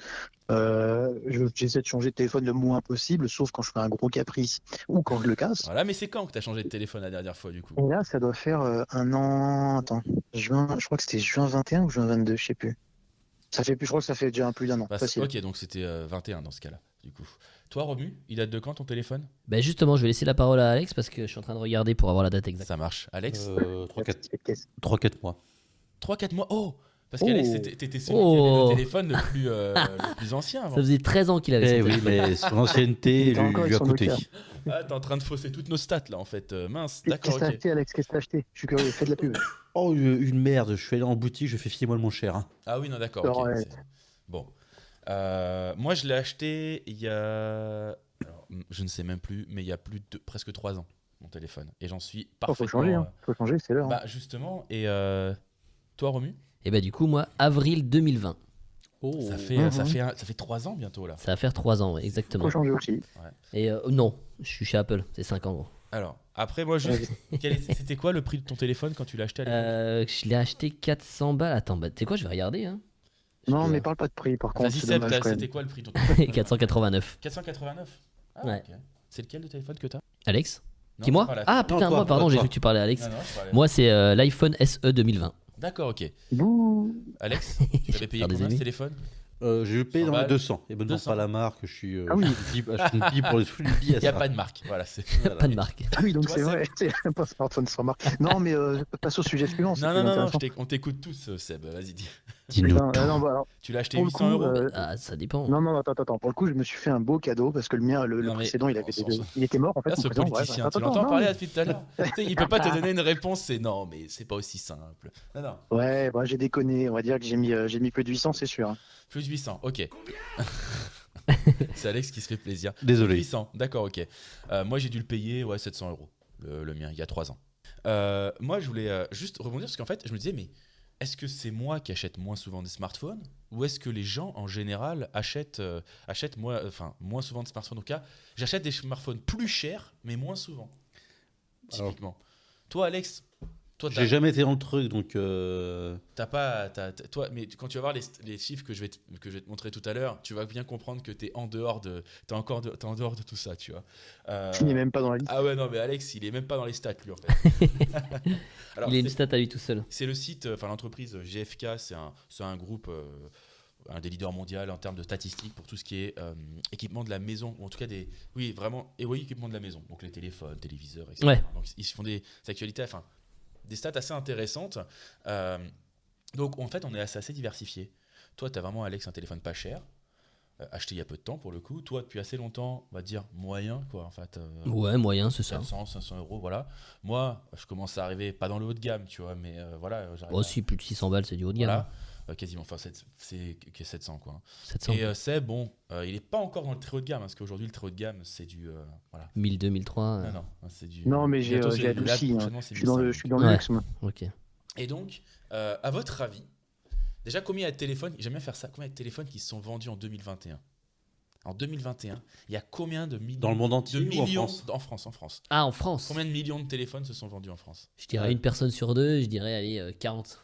J'essaie de changer de téléphone le moins possible, sauf quand je fais un gros caprice ou quand je le casse.
Voilà, mais c'est quand que tu as changé de téléphone la dernière fois, du coup?
Et là, ça doit faire un an. Attends, juin. Je crois que c'était juin 21 ou juin 22, je sais plus. Ça fait plus. Je crois que ça fait déjà plus d'un an.
Bah,
Facile.
ok, donc c'était 21 dans ce cas-là, du coup. Toi, Romu, il date de quand ton téléphone?
Ben justement, je vais laisser la parole à Alex parce que je suis en train de regarder pour avoir la date exacte.
Ça marche. Alex?
3-4 mois.
3-4 mois? Oh! Parce
Oh.
qu'Alex, t'étais celui qui
Oh.
avait le téléphone le plus ancien avant.
Ça faisait 13 ans qu'il avait
Eh
son
oui,
téléphone.
mais son ancienneté
Il
lui,
était encore
lui a
avec son
coûté.
Nokia.
Ah, t'es en train de fausser toutes nos stats là en fait. Mince,
Qu'est-ce
d'accord,
que t'as
ok.
acheté, Alex? Qu'est-ce que t'as acheté? Je suis curieux. Fais de la pub.
Oh, une merde, je suis allé en boutique, je fais filer-moi le moins cher. Hein.
Ah oui, non, d'accord,
Alors,
ok.
ouais.
c'est- Bon. Moi, je l'ai acheté il y a. Alors, je ne sais même plus, mais il y a plus de presque 3 ans, mon téléphone. Et j'en suis
Faut
parfaitement.
changer, hein. Faut changer, c'est l'heure.
Bah, justement, et toi, Romu?
Et ben du coup, moi, avril 2020.
Oh.
Ça fait,
Mhm.
ça fait 3 ans bientôt là.
Ça va faire 3 ans, ouais, exactement.
Faut changer aussi.
Et non, je suis chez Apple, c'est 5 ans gros.
Alors, après, moi, juste. C'était quoi le prix de ton téléphone quand tu l'as acheté à l'époque?
Je l'ai acheté 400 balles. Attends, bah, tu sais quoi, je vais regarder. Hein.
Non,
peux-
mais parle pas de prix, par contre.
Vas-y,
C'est
Seb,
dommage, quand même.
c'était quoi le prix de ton téléphone?
489.
489. Ah,
Ouais.
ok. C'est lequel de téléphone que t'as?
Alex
Non,
Qui, moi
je parle à-
Ah
Non,
putain,
toi,
moi, pardon,
toi,
j'ai
toi.
cru que tu parlais à Alex.
Non, non, je parlais-
Moi, c'est l'iPhone SE 2020.
D'accord, ok.
Bouh.
Alex, tu avais payé
Faire des
combien ce
amis.
téléphone?
J'ai payé
100
dans les
balles.
200. Et ben non,
200.
pas la marque, je suis.
Ah oui.
je achète une bille pour le fluidi à
Il n'y a
ça.
pas de marque. Voilà, c'est.
Pas de marque.
Ah oui, donc
Toi,
c'est
Seb
vrai. C'est pas smartphone sans marque. Non, mais passe au sujet suivant. c'est
Non,
plus
non, non, non,
intéressant.
on t'écoute tous, Seb. Vas-y, dis.
Dis-nous
Putain,
tout.
non, bah, alors,
Tu l'as acheté
pour le
800
coup,
euros?
Ah, ça dépend.
non, attends. Pour le coup, je me suis fait un beau cadeau parce que le mien, le
Non, mais
précédent, il avait
on s'en-
il était mort en fait.
Ah,
mon
ce
précédent, ouais,
politicien,
attends,
tu l'entends
non,
parler
mais-
depuis tout à l'heure. Tu sais, il peut pas te donner une réponse, c'est non, mais c'est pas aussi simple. Non, non,
Ouais, bah, j'ai déconné. On va dire que j'ai mis plus de 800, c'est sûr. Hein.
plus de 800, ok. C'est Alex qui se fait plaisir.
Désolé.
800, d'accord, ok. Moi, j'ai dû le payer 700 euros, le mien, il y a 3 ans. Moi, je voulais juste rebondir parce qu'en fait, je me disais, mais est-ce que c'est moi qui achète moins souvent des smartphones ou est-ce que les gens en général achètent moins souvent de smartphones? En tout cas, j'achète des smartphones plus chers, mais moins souvent.
Alors-
Typiquement. Toi, Alex, toi,
J'ai jamais été dans le truc, donc.
toi, mais quand tu vas voir les chiffres que je vais te montrer tout à l'heure, tu vas bien comprendre que t'es en dehors t'es en dehors de tout ça, tu vois.
Je n'ai même pas dans la liste.
Ah ouais, non, mais Alex, il est même pas dans les stats, lui, en fait. Alors,
Il a une
c'est-
stat à lui tout seul.
c'est le site, enfin l'entreprise GFK, c'est un groupe, un des leaders mondiaux en termes de statistiques pour tout ce qui est équipement de la maison, ou en tout cas équipement de la maison, donc les téléphones, téléviseurs, etc.
Ouais.
Donc ils font des actualités, enfin des stats assez intéressantes. Donc en fait, on est assez diversifié. Toi, tu as vraiment, Alex, un téléphone pas cher, acheté il y a peu de temps pour le coup. Toi, depuis assez longtemps, on va dire moyen, quoi, en fait.
Ouais, moyen, c'est ça.
400, 500 euros, voilà. Moi, je commence à arriver, pas dans le haut de gamme, tu vois, mais voilà. j'arrive à-
Aussi, plus de 600 balles, c'est du haut de gamme.
voilà, quasiment, enfin, c'est que 700, quoi.
700.
Et c'est bon, il est pas encore dans le très haut de gamme, parce qu'aujourd'hui, le très haut de gamme, c'est du. Voilà.
1002, 1003.
Non, c'est du.
Non, mais
bientôt, c'est
j'ai
là,
adouci. Hein.
prochainement, c'est
Je suis dans le
1500.
luxe, moi.
Ok.
Et donc, à votre avis, déjà, combien il y a de téléphones, j'aime bien faire ça, combien il y a de téléphones qui se sont vendus en 2021? En 2021, il y a combien de millions
Dans le monde entier
de
ou en
millions
France
en France.
Ah, en France
Combien de millions de téléphones se sont vendus en France?
Je dirais une personne sur deux, je dirais, allez, 40.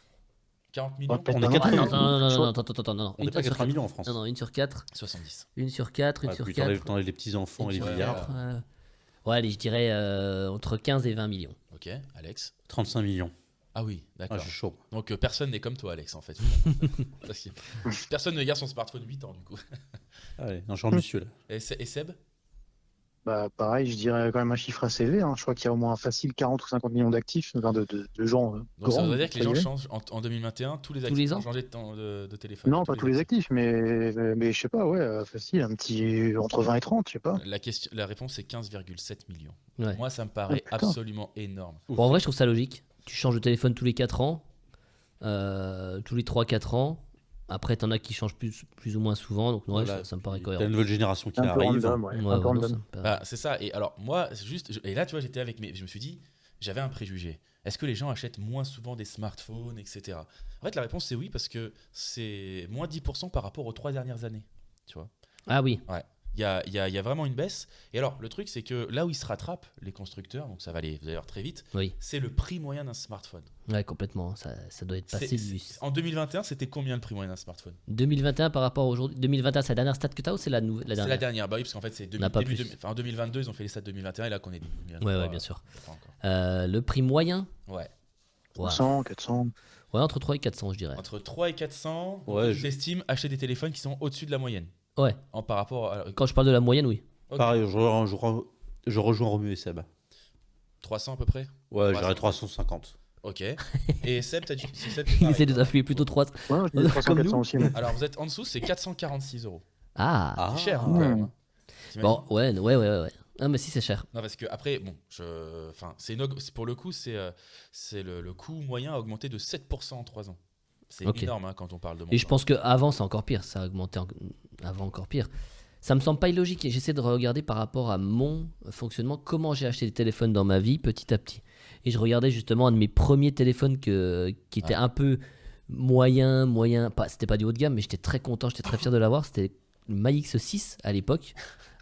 40 millions
peut-être
On est
pas
quatre
non
Ah,
plus.
non, non, non, non,
Soit-
non, attends, non.
On n'est pas
sur
80 millions en France.
Non, non, une sur 4.
70.
Une sur 4, une
Ouais,
sur
puis
4.
t'enlèves les petits-enfants et les
Ouais,
milliards.
Ouais, allez, je dirais entre 15 et 20 millions.
Ok, Alex.
35 millions.
Ah oui,
Ah,
d'accord.
je suis chaud.
Donc personne n'est comme toi, Alex, en fait. Parce que personne ne garde son smartphone 8 ans, du coup.
Allez, non, je suis ambitieux là.
Et Seb?
Bah, pareil, je dirais quand même un chiffre assez élevé. Je crois qu'il y a au moins un facile 40 ou 50 millions d'actifs, enfin, de gens.
Donc ça
grands,
voudrait dire que les gens
très
changent en 2021, tous les
Tous
actifs
les
ont
ans
changé de téléphone.
Non, pas tous les actifs, mais je sais pas, ouais, facile, un petit entre 20 et 30, je sais pas.
La réponse c'est 15,7 millions.
Ouais.
Moi, ça me paraît
Oh, putain.
absolument énorme.
Bon, en vrai, je trouve ça logique. Tu changes de téléphone tous les 4 ans, tous les 3-4 ans. Après, t'en as qui changent plus ou moins souvent, donc ouais,
Voilà,
ça me paraît
T'as
cohérent.
la nouvelle génération qui
Un peu
arrive.
random, ouais.
Ouais,
un peu
ouais, non,
random.
ça me paraît-
Bah, c'est ça. Et alors, moi, c'est juste. Et là, tu vois, j'étais avec mes. Je me suis dit, j'avais un préjugé. Est-ce que les gens achètent moins souvent des smartphones, etc. En fait, la réponse c'est oui, parce que c'est moins 10% par rapport aux 3 dernières années. Tu vois.
Ah oui,
Il y a vraiment une baisse. Et alors, le truc, c'est que là où ils se rattrapent, les constructeurs, donc ça va aller d'ailleurs très vite,
oui,
c'est le prix moyen d'un smartphone.
ouais, complètement. Ça doit être passé du.
En 2021, c'était combien le prix moyen d'un smartphone?
2021 par rapport à aujourd'hui. 2021, c'est la dernière stat que tu as ou c'est la
C'est la
dernière
dernière. Bah oui, parce qu'en fait, c'est
On n'a pas
début
plus.
en 2022, ils ont fait les stats 2021 et là qu'on est.
Ouais, bien sûr.
Pas encore.
Le prix moyen
Ouais.
Ouais.
300, 400.
Ouais, entre 3 et 400, je dirais.
Entre 3 et 400,
Ouais,
j'estime acheter des téléphones qui sont au-dessus de la moyenne.
Ouais,
Par rapport à.
quand je parle de la moyenne, oui.
Ok.
Pareil, je rejoins Romu et Seb.
300 à peu près.
Ouais, je
300.
dirais 350.
Ok. Et Seb, t'as dit. Seb,
Il
pareil,
essaie de
toi.
t'affluer plutôt 3.
Ouais, je dis 300,
Comme
400
nous.
aussi. moi.
Alors, vous êtes en dessous, c'est 446 euros.
Ah,
C'est cher, hein,
ouais.
quand même. Hein. T'imagines?
bon, ouais. Ah, mais si, c'est cher.
Non, parce que après, bon, enfin, pour le coup, c'est le coût moyen a augmenté de 7% en 3 ans. C'est
Ok.
énorme hein, quand on parle de
Et je
montant.
pense qu'avant, c'est encore pire. Ça a augmenté avant encore pire. Ça me semble pas illogique et j'essaie de regarder par rapport à mon fonctionnement comment j'ai acheté des téléphones dans ma vie petit à petit. Et je regardais justement un de mes premiers téléphones qui était un peu moyen, c'était pas du haut de gamme, mais j'étais très content, j'étais très fier de l'avoir. C'était le Ma X6 à l'époque.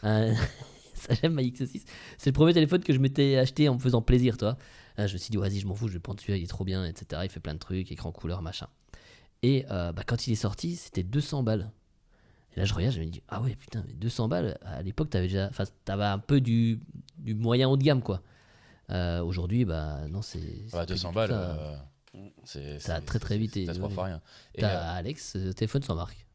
Ça, j'aime Ma X6. C'est le premier téléphone que je m'étais acheté en me faisant plaisir, toi. Je me suis dit, vas-y, je m'en fous, je vais prendre celui-là, il est trop bien, etc. Il fait plein de trucs, écran couleur, machin. Et quand il est sorti, c'était 200 balles. Et là, je regarde, je me dis, ah ouais, putain, mais 200 balles, à l'époque, t'avais un peu du moyen haut de gamme, quoi. Aujourd'hui, bah non, c'est.
Ah,
c'est plus
200
du tout
balles,
ça. Ça a très, très vite
C'est 3
évolué.
fois rien. Et,
T'as Alex, téléphone sans marque.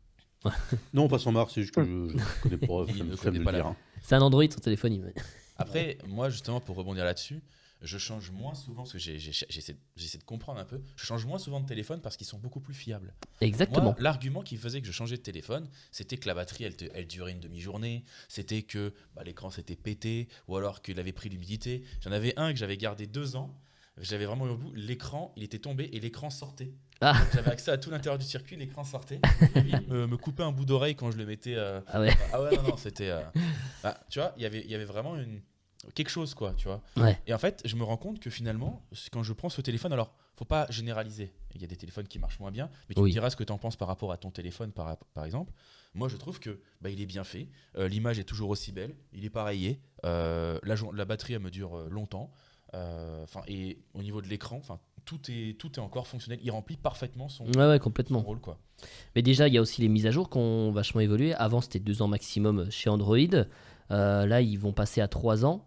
Non, pas sans marque, c'est juste que je connais pas.
Il ne
Flemme
connaît
de
pas
le
la
dire. Hein.
C'est un Android, son téléphone.
après, moi, justement, pour rebondir là-dessus, je change moins souvent, parce que j'essaie de comprendre un peu, je change moins souvent de téléphone parce qu'ils sont beaucoup plus fiables.
Exactement.
Moi, l'argument qui faisait que je changeais de téléphone, c'était que la batterie, elle durait une demi-journée, c'était que l'écran s'était pété, ou alors qu'il avait pris l'humidité. J'en avais un que j'avais gardé 2 ans, j'avais vraiment eu au bout, l'écran, il était tombé et l'écran sortait.
Ah.
Donc, j'avais accès à tout l'intérieur du circuit, l'écran sortait. Il me coupait un bout d'oreille quand je le mettais.
Ah ouais.
Ah ouais, non, c'était. Tu vois, il y avait vraiment quelque chose, quoi, tu vois.
Ouais.
Et en fait, je me rends compte que finalement, quand je prends ce téléphone, alors, faut pas généraliser. Il y a des téléphones qui marchent moins bien, mais tu me
Oui.
diras ce que tu en penses par rapport à ton téléphone, par exemple. Moi, je trouve que il est bien fait. L'image est toujours aussi belle. Il est pas rayé. La batterie, elle me dure longtemps. Et au niveau de l'écran, tout est encore fonctionnel. Il remplit parfaitement son
Ouais, complètement.
rôle, quoi.
Mais déjà, il y a aussi les mises à jour qui ont vachement évolué. Avant, c'était 2 ans maximum chez Android. Là, ils vont passer à 3 ans.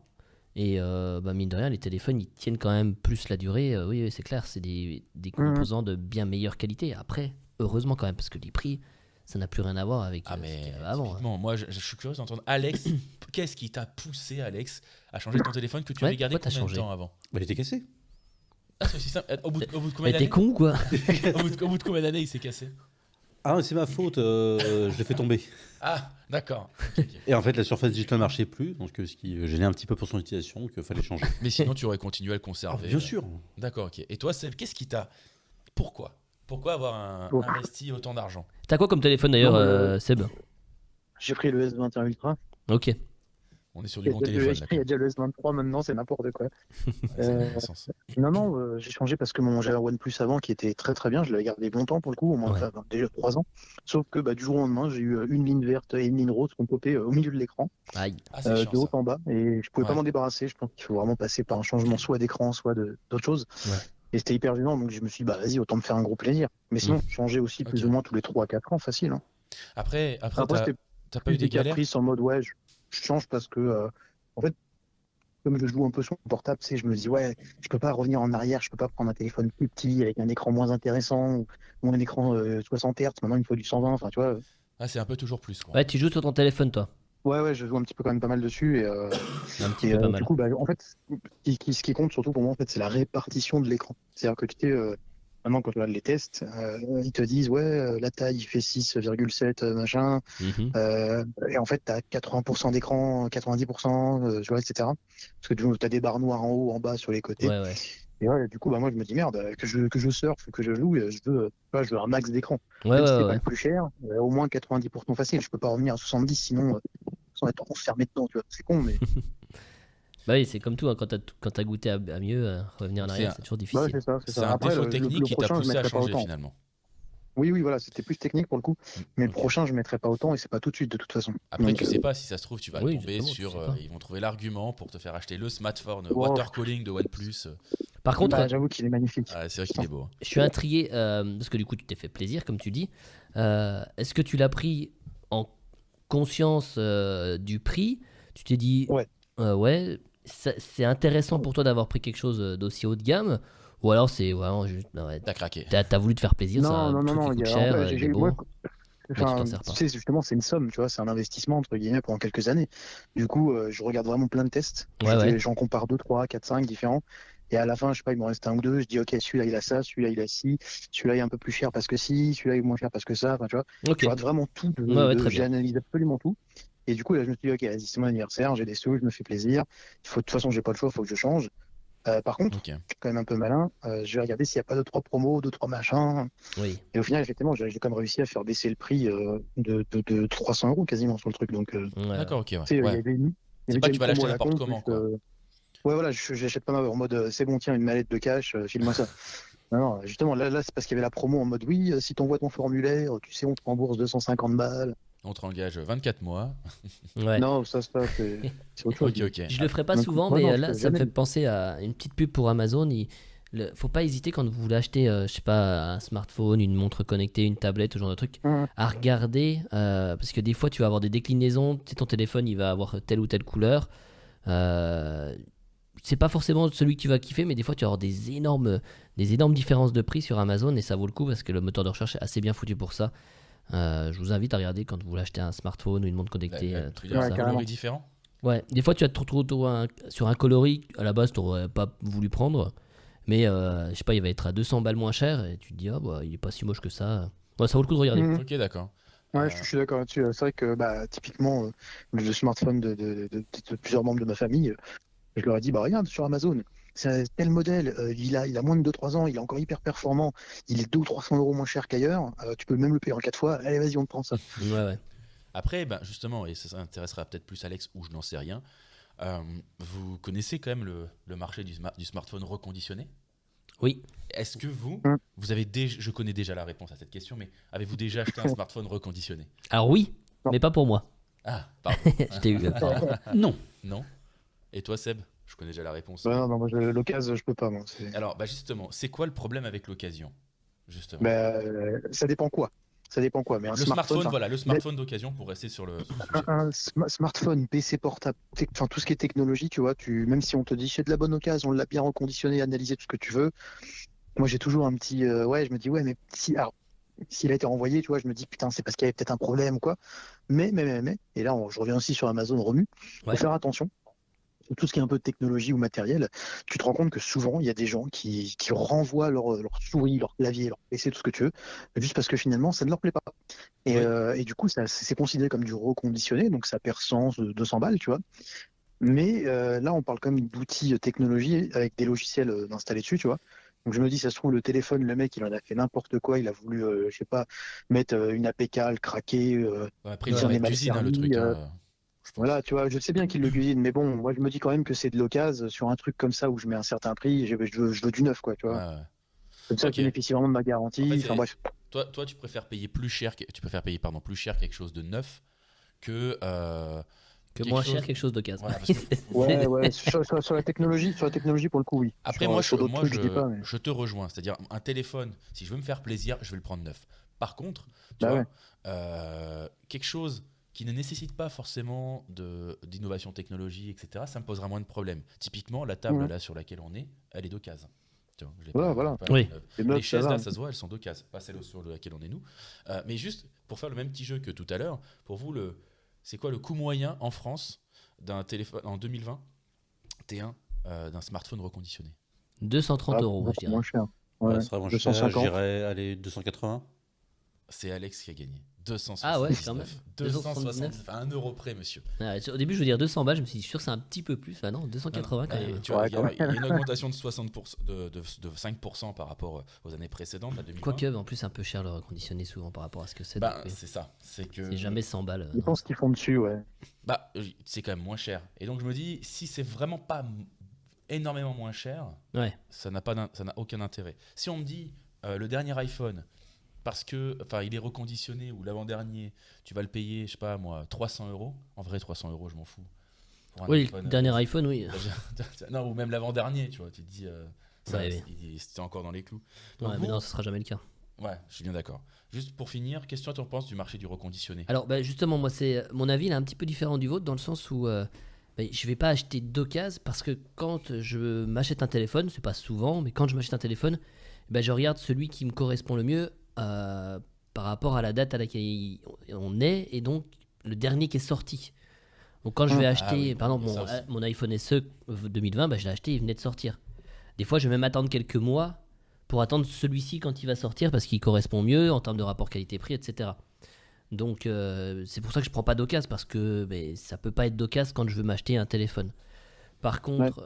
Et mine de rien, les téléphones, ils tiennent quand même plus la durée. Oui, c'est clair, c'est des composants de bien meilleure qualité. Après, heureusement quand même, parce que les prix, ça n'a plus rien à voir avec ce qu'il y avait avant.
typiquement, moi, je suis curieux d'entendre Alex. Qu'est-ce qui t'a poussé, Alex, à changer ton téléphone que tu
Ouais,
avais gardé
pourquoi t'as
combien de
changé
temps avant?
Bah, il était cassé.
Ah, c'est aussi simple. Au bout de
Mais
combien
t'es
d'années?
con ou quoi?
Au bout de combien d'années il s'est cassé?
Ah, c'est ma faute, je l'ai fait tomber.
Ah, d'accord. Ok.
Et en fait, la surface digitale ne marchait plus, donc ce qui gênait un petit peu pour son utilisation, qu'il fallait changer.
Mais sinon, tu aurais continué à le
Ah,
conserver.
bien sûr.
D'accord, ok. Et toi, Seb, qu'est-ce qui t'a. Pourquoi avoir
Bon.
investi autant d'argent?
T'as quoi comme téléphone d'ailleurs,
Non,
Seb?
J'ai pris le S21 Ultra.
Ok.
On est sur
Il
du
y a
bon
déjà le
téléphone.
S3, il y a déjà le S23 maintenant, c'est n'importe quoi.
Ouais, ça n'a pas de sens.
Non, j'ai changé parce que j'avais un OnePlus avant qui était très très bien. Je l'avais gardé longtemps pour le coup, au moins
Ouais.
déjà 3 ans. Sauf que du jour au lendemain, j'ai eu une ligne verte et une ligne rose qui ont popé au milieu de l'écran,
Aïe.
Ah, c'est chiant,
de haut
ça.
en bas. Et je pouvais
Ouais.
pas m'en débarrasser. Je pense qu'il faut vraiment passer par un changement soit d'écran, soit d'autre chose.
Ouais.
Et c'était hyper gênant, donc je me suis dit, bah vas-y, autant me faire un gros plaisir. Mais sinon, changer aussi plus
Ok.
ou moins tous les 3 à 4 ans, facile. Hein.
Après
Après, c'était
t'as pas
plus
eu des
des
galères?
caprices en mode, ouais, je change parce que, en fait, comme je joue un peu sur mon portable, tu sais, je me dis, ouais, je peux pas revenir en arrière, je peux pas prendre un téléphone plus petit avec un écran moins intéressant ou un écran 60 Hz. Maintenant, il me faut du 120. Enfin, tu vois.
Ah, c'est un peu toujours plus, quoi.
Ouais, tu joues sur ton téléphone, toi.
Ouais, je joue un petit peu quand même pas mal dessus.
Un petit peu pas
Du
mal.
coup, bah, en fait, ce qui compte surtout pour moi, en fait, c'est la répartition de l'écran. C'est-à-dire que tu sais, maintenant, quand tu regardes les tests, ils te disent, ouais, la taille, il fait 6,7, machin.
Mhm.
Et en fait, tu as 80% d'écran, 90%, tu vois, etc. Parce que tu as des barres noires en haut, en bas, sur les côtés.
Ouais, ouais.
Et ouais, du coup, bah, moi, je me dis, merde, que je surfe, que je joue, je veux un max d'écran.
Ouais,
Même si
ouais,
c'est pas
ouais.
le plus cher, au moins 90% facile. Je peux pas revenir à 70, sinon, sans être enfermé dedans, tu vois. C'est con, mais.
Bah oui, c'est comme tout, hein, quand t'as goûté à mieux, revenir en
C'est
arrière,
un,
c'est toujours
Bah,
difficile.
c'est
c'est
ça.
un
Après,
défaut technique
le
qui t'a
prochain, je
poussé à
mettrai pas
changer,
autant.
finalement.
Oui, voilà, c'était plus technique pour le coup. Mais le
Ok.
prochain, je mettrai pas autant et c'est pas tout de suite de toute façon.
Après,
Donc,
tu sais pas si ça se trouve, tu vas
Oui,
tomber
exactement, tu
sur.
sais pas.
Ils vont trouver l'argument pour te faire acheter le smartphone
wow,
water calling de OnePlus.
Par contre,
bah, j'avoue qu'il est magnifique.
Ah, c'est vrai qu'il est beau, hein.
je suis intrigué, parce que du coup, tu t'es fait plaisir, comme tu dis. Est-ce que tu l'as pris en conscience du prix? Tu t'es dit,
Ouais.
ouais, c'est intéressant pour toi d'avoir pris quelque chose d'aussi haut de gamme? Ou alors c'est vraiment juste, ouais,
T'as craqué.
t'as voulu te faire plaisir, c'est un truc qui
Non.
coûte
En
cher,
fait,
il est
moi,
beau, mais tu t'en
enfin,
sers
tu
pas.
sais, justement, c'est une somme, tu vois, c'est un investissement, entre guillemets, pendant quelques années. Du coup, je regarde vraiment plein de tests.
Ouais, ouais.
J'en compare 2, 3, 4, 5 différents. Et à la fin, je sais pas, il m'en reste un ou deux. Je dis, OK, celui-là, il a ça, celui-là, il a ci, celui-là, il est un peu plus cher parce que si, celui-là, il est moins cher parce que ça. Enfin, tu vois,
Ok.
je regarde vraiment tout.
Ouais, ouais, très bien.
J'analyse absolument tout. Et du coup, là, je me suis dit, OK, vas-y, c'est mon anniversaire, j'ai des sous, je me fais plaisir. De toute façon, j'ai pas le choix, il faut que je change. Par contre,
Ok.
je suis quand même un peu malin. Je vais regarder s'il n'y a pas deux, trois promos, deux, trois machins.
Oui.
Et au final, effectivement, j'ai quand même réussi à faire baisser le prix de 300 € quasiment sur le truc. Donc,
Ouais, ouais.
D'accord, ok, ouais.
tu sais,
Ouais.
il y
C'est
avait
pas
déjà
que
une
tu vas
promo
l'acheter
à la
n'importe
con.
comment,
Plus,
quoi.
ouais, voilà, j'achète pas en mode c'est bon, tiens, une mallette de cash, file-moi ça. Non, justement, là c'est parce qu'il y avait la promo en mode oui, si t'envoies ton formulaire, tu sais, on te rembourse 250 balles.
On te engage 24 mois.
Ouais.
Non, c'est autre chose.
Ok, ok.
Je le ferai pas
Donc,
souvent,
ouais,
mais
non,
là, ça me
jamais.
fait penser à une petite pub pour Amazon. Faut pas hésiter quand vous voulez acheter, je sais pas, un smartphone, une montre connectée, une tablette, ce genre de truc,
Hum,
à regarder, parce que des fois, tu vas avoir des déclinaisons. Tu sais, ton téléphone, il va avoir telle ou telle couleur. Euh, c'est pas forcément celui que tu vas kiffer, mais des fois, tu vas avoir des énormes différences de prix sur Amazon, et ça vaut le coup parce que le moteur de recherche est assez bien foutu pour ça. Je vous invite à regarder quand vous voulez acheter un smartphone ou une montre connectée, un
Tu veux
truc
dire
comme
un
ça.
carrément.
coloris différent?
Ouais, des fois tu vas te retrouver sur un coloris à la base tu n'aurais pas voulu prendre, mais je sais pas, il va être à 200 balles moins cher et tu te dis, ah bah il est pas si moche que ça. Ouais, ça vaut le coup de regarder.
hum.
Ok, d'accord.
Ouais,
Euh,
je suis d'accord là-dessus. C'est vrai que bah, typiquement, le smartphone de plusieurs membres de ma famille, je leur ai dit, bah regarde sur Amazon, c'est tel modèle, il a moins de 2-3 ans, il est encore hyper performant, il est 200 ou 300 € moins cher qu'ailleurs, tu peux même le payer en 4 fois, allez vas-y, on te prend ça.
Ouais, ouais.
Après, ben, justement, et ça intéressera peut-être plus Alex ou je n'en sais rien, vous connaissez quand même le marché du smartphone reconditionné?
Oui.
Est-ce que
Hum.
vous avez déjà, je connais déjà la réponse à cette question, mais avez-vous déjà acheté un smartphone reconditionné?
Alors oui,
Non.
mais pas pour moi.
Ah, pardon.
Je t'ai eu. Pardon.
Non.
Non? Et toi, Seb? Je connais déjà la réponse.
Bah, non, moi, l'occasion, je peux pas, moi.
Alors, bah justement, c'est quoi le problème avec l'occasion? Justement.
Bah, ça dépend quoi. Ça dépend quoi. Mais un
Le smartphone,
enfin,
voilà, le smartphone d'occasion pour rester sur le sujet.
smartphone, PC portable, enfin tout ce qui est technologie, tu vois, même si on te dit c'est de la bonne occasion, on l'a bien reconditionné, analysé tout ce que tu veux. Moi, j'ai toujours un petit, ouais, je me dis ouais, mais alors, s'il a été renvoyé, tu vois, je me dis putain, c'est parce qu'il y avait peut-être un problème ou quoi. Mais, et là, je reviens aussi sur Amazon Remu. Faut
Ouais.
faire attention. Tout ce qui est un peu de technologie ou matériel, tu te rends compte que souvent, il y a des gens qui renvoient leur souris, leur clavier, leur PC, tout ce que tu veux, juste parce que finalement, ça ne leur plaît pas.
Oui.
Et du coup, c'est considéré comme du reconditionné, donc ça perd 100, 200 balles, tu vois. Mais là, on parle quand même d'outils technologie avec des logiciels installés dessus, tu vois. Donc je me dis, ça se trouve, le téléphone, le mec, il en a fait n'importe quoi, il a voulu, je sais pas, mettre une APK, le craquer,
Après,
il
il
s'en
doit
est
être
mal
d'usine, hein, le
servi.
truc, hein, je pense.
Voilà, tu vois, je sais bien qu'il le cuisine, mais bon, moi je me dis quand même que c'est de l'occasion sur un truc comme ça où je mets un certain prix, je veux du neuf, quoi, tu
Ouais,
vois.
ouais.
Comme ça,
Ok.
tu bénéficies vraiment de ma
En
garantie.
fait,
Enfin bref.
toi, tu préfères payer plus cher, tu préfères payer pardon plus cher quelque chose de neuf que
Que
quelque
moins
chose-
cher, quelque chose d'occasion.
Voilà, parce que-
Ouais, sur la technologie, pour le coup, oui.
Après,
sur,
moi,
sur d'autres trucs, je dis pas. Mais...
je te rejoins. C'est-à-dire, un téléphone, si je veux me faire plaisir, je vais le prendre neuf. Par contre, tu
Bah
vois,
ouais.
quelque chose qui ne nécessite pas forcément d'innovation technologique, etc., ça me posera moins de problèmes. Typiquement, la table
Mhm.
là sur laquelle on est, elle est d'occasion. Tu vois, je l'ai
Voilà, voilà.
pas
Oui.
neuve.
Les
Les
meubles,
chaises,
ça va.
là, ça se voit, elles sont d'occasion, pas celles sur laquelle on est nous. Mais juste pour faire le même petit jeu que tout à l'heure, pour vous, c'est quoi le coût moyen en France d'un téléphone en 2020 T1 d'un smartphone reconditionné?
230
Ah,
euros, moi, je
beaucoup
dirais.
moins cher.
Ouais,
Ouais.
ça sera moins cher.
250.
J'irais aller 280.
C'est Alex qui a gagné. 279.
Ah ouais, quand même.
279. À 1 euro près, monsieur.
Ouais, au début, je veux dire 200 balles, je me suis dit, sûr, c'est un petit peu plus. Ah non, 280 quand
Mais
même.
tu vois,
Ouais,
il y a
quand
il y a une augmentation de 60%, de 5% par rapport aux années précédentes, à 2020.
Quoique, en plus, c'est un peu cher le reconditionné souvent par rapport à ce que c'est.
Bah,
donc, oui.
c'est ça. C'est que.
C'est jamais 100 balles.
Je
non.
pense qu'ils font dessus, ouais.
Bah, c'est quand même moins cher. Et donc, je me dis, si c'est vraiment pas énormément moins cher,
Ouais,
ça n'a aucun intérêt. Si on me dit le dernier iPhone, parce que, enfin, il est reconditionné ou l'avant-dernier, tu vas le payer, je sais pas moi, 300 euros. En vrai, 300 euros, je m'en fous. Pour un
oui,
iPhone,
le dernier iPhone, oui.
non, ou même l'avant-dernier, tu vois. Tu te dis, ça,
Ouais,
c'était encore dans les clous. Donc
Ouais, mais
vous-
non, ce sera jamais le cas.
Ouais, je suis bien d'accord. Juste pour finir, qu'est-ce que tu en penses du marché du reconditionné?
Alors, bah, justement, moi, mon avis il est un petit peu différent du vôtre dans le sens où je vais pas acheter d'occasion parce que quand je m'achète un téléphone, c'est pas souvent, mais quand je m'achète un téléphone, je regarde celui qui me correspond le mieux par rapport à la date à laquelle on est et donc le dernier qui est sorti. Donc, quand je vais acheter,
oui,
par exemple,
il y a ça aussi.
mon iPhone SE 2020, je l'ai acheté, il venait de sortir. Des fois, je vais même attendre quelques mois pour attendre celui-ci quand il va sortir parce qu'il correspond mieux en termes de rapport qualité-prix, etc. Donc c'est pour ça que je prends pas d'occasion parce que ça peut pas être d'occasion quand je veux m'acheter un téléphone. Par contre,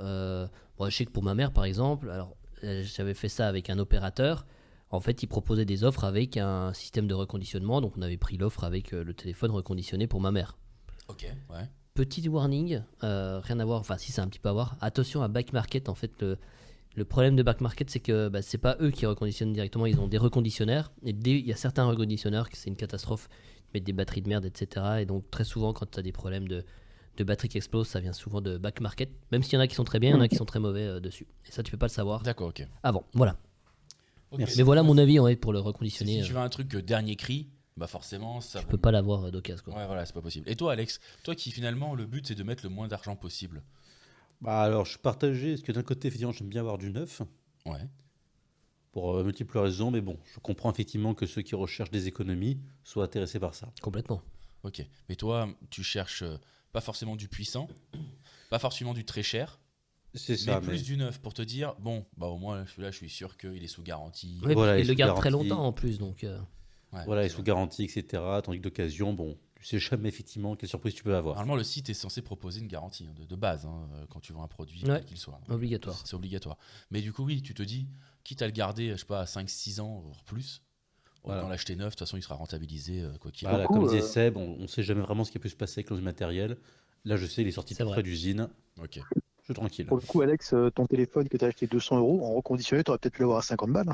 moi, je sais que pour ma mère par exemple, alors j'avais fait ça avec un opérateur. En fait, il proposait des offres avec un système de reconditionnement, donc on avait pris l'offre avec le téléphone reconditionné pour ma mère.
Ok, ouais.
Petit warning, rien à voir, enfin si c'est un petit peu à voir. Attention à Back Market, en fait le problème de Back Market c'est que c'est pas eux qui reconditionnent directement, ils ont des reconditionnaires et il y a certains reconditionneurs que c'est une catastrophe, ils mettent des batteries de merde, etc. Et donc très souvent quand tu as des problèmes de batterie qui explosent, ça vient souvent de Back Market, même s'il y en a qui sont très bien, il y en a qui sont très mauvais dessus. Et ça tu peux pas le savoir
D'accord, ok.
avant, voilà.
Ok.
Mais voilà mon avis pour le
Si
reconditionner,
tu veux un truc dernier cri, bah forcément, ça
je
vaut
peux pas l'avoir d'occasion quoi.
Ouais, voilà, c'est pas possible. Et toi, Alex, toi qui finalement, le but c'est de mettre le moins d'argent possible.
Bah alors, je suis partagé, parce que d'un côté, effectivement, j'aime bien avoir du neuf,
Ouais.
pour multiples raisons, mais bon, je comprends effectivement que ceux qui recherchent des économies soient intéressés par ça.
Complètement.
Ok. Mais toi, tu cherches pas forcément du puissant, pas forcément du très cher,
C'est
mais
ça,
plus du neuf pour te dire, bon, bah au moins celui-là, je suis sûr qu'il est sous garantie.
Ouais,
Voilà,
puis
ils
il le
sous
garde très
garantie.
longtemps en plus donc
Ouais,
Voilà,
c'est
ils sont
vrai.
garantis, etc. Tandis que d'occasion, bon, tu sais jamais effectivement quelle surprise tu peux avoir.
Normalement, le site est censé proposer une garantie de base quand tu vends un produit,
Ouais.
quel qu'il soit.
obligatoire.
C'est obligatoire. Mais du coup, oui, tu te dis, quitte à le garder, je sais pas, à 5-6 ans, voire plus,
Voilà.
autant l'acheter neuf, de toute façon, il sera rentabilisé quoi qu'il
Voilà,
arrive.
coup,
comme disait Seb, on ne sait jamais vraiment ce qui peut se passer avec le matériel. Là, je sais, il est sorti
C'est
tout
vrai.
près d'usine.
Ok.
Je suis tranquille.
Pour le coup, Alex, ton téléphone que tu as acheté 200 euros, en reconditionné, tu aurais peut-être pu l'avoir à 50 balles.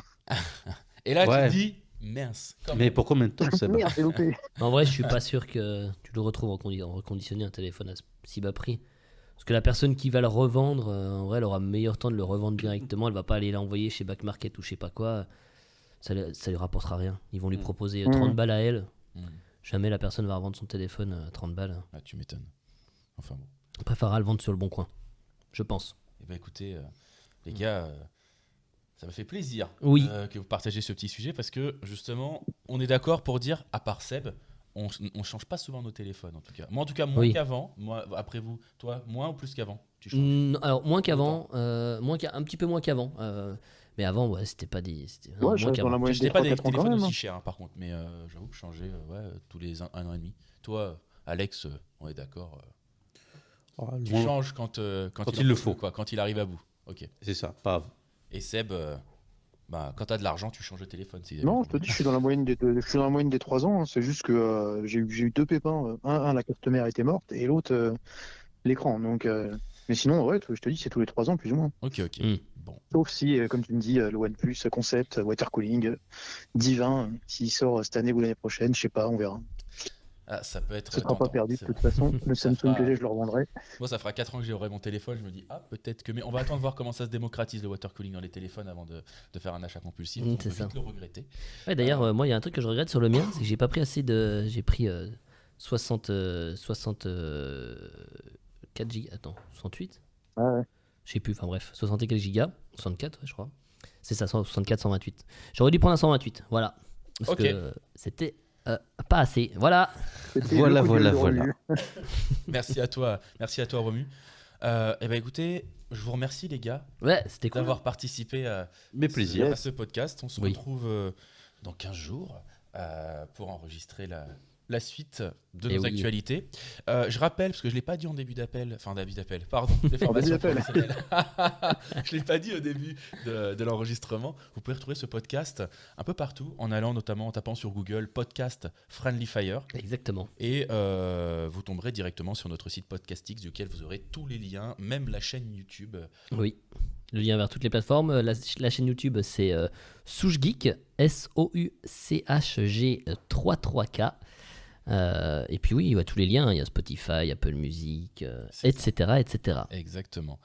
Et là,
Ouais.
tu te dis, mince. quand
Mais
même.
pour combien de temps, Seb?
Merde, j'ai loupé.
En vrai, je suis pas sûr que tu le retrouves en reconditionné un téléphone à si bas prix. Parce que la personne qui va le revendre, en vrai, elle aura meilleur temps de le revendre directement. Elle va pas aller l'envoyer chez Back Market ou je sais pas quoi. Ça lui rapportera rien. Ils vont lui proposer 30 balles à elle.
Hmm.
Jamais la personne va revendre son téléphone à 30 balles.
Ah, tu m'étonnes. Enfin bon.
On préférera le vendre sur le bon coin. Je pense.
Eh ben écoutez, les gars, ça me fait plaisir
Oui.
que vous partagez ce petit sujet parce que justement, on est d'accord pour dire, à part Seb, on change pas souvent nos téléphones en tout cas. Moi en tout cas, moins
Oui.
qu'avant. Moi, après vous, toi, moins ou plus qu'avant tu changes.
Alors, moins qu'avant. Un petit peu moins qu'avant. Mais avant, ouais, c'était pas des. Non,
Ouais,
moins
je reste dans
qu'avant.
la moyenne
J'achetais
des
pas des
3-4 ans quand
téléphones
même.
aussi chers par contre, mais j'avoue que changer tous les un an et demi. Toi, Alex, on est d'accord.
Ah,
Tu
loin-
changes quand
il le
en
faut.
quoi, quand il arrive à bout. Ok.
C'est ça, pas avant.
Et Seb, bah, quand t'as de l'argent, tu changes de téléphone.
Non, je te dis, je suis dans la moyenne je suis dans la moyenne des 3 ans. Hein. C'est juste que j'ai eu deux pépins. La carte mère était morte et l'autre, l'écran. Donc, mais sinon, ouais, je te dis, c'est tous les 3 ans, plus ou moins.
Ok, ok.
Hmm.
Bon.
Sauf si, comme tu me dis, le OnePlus Concept, water cooling, divin, s'il sort cette année ou l'année prochaine, je sais pas, on verra.
Ah, ça peut être
Ce sera pas
tentant.
perdu de
C'est
toute
vrai.
façon. Le
Ça
Samsung
fera-
que j'ai, je le revendrai.
Moi, ça fera 4 ans que j'aurai mon téléphone. Je me dis, peut-être que. Mais on va attendre de voir comment ça se démocratise le water cooling dans les téléphones avant de faire un achat compulsif. On
C'est
peut
ça.
vite le regretter.
Ouais, d'ailleurs, moi, il y a un truc que je regrette sur le mien, c'est que j'ai pas pris assez de. J'ai pris 64 gigas. Attends, 68?
Ah ouais.
Je sais plus, enfin bref, 60 et quelques gigas. 64, ouais, je crois. C'est ça, 64, 128. J'aurais dû prendre un 128, voilà. Parce
Ok.
que c'était pas assez. Voilà.
C'était
Voilà,
le coup de gueule
voilà,
de
voilà.
Romu.
Merci à toi, Romu. Eh ben écoutez, je vous remercie les gars
Ouais, c'était cool.
d'avoir participé
Mes plaisirs.
à ce podcast. On se
Oui.
retrouve dans 15 jours pour enregistrer la suite de
Eh
nos
oui.
actualités. Je rappelle, parce que je ne l'ai pas dit en début d'appel, pardon, des
début
formations
d'appel.
professionnelles. Je ne l'ai pas dit au début de l'enregistrement. Vous pouvez retrouver ce podcast un peu partout, en allant notamment en tapant sur Google podcast Friendly Fire.
Exactement.
Et vous tomberez directement sur notre site Podcastix, duquel vous aurez tous les liens, même la chaîne YouTube.
Oui. Le lien vers toutes les plateformes. La chaîne YouTube, c'est SouchGeek, SOUCHG 33K. Et puis oui, il y a tous les liens. Il y a Spotify, Apple Music,
C'est
etc., etc.
Exactement.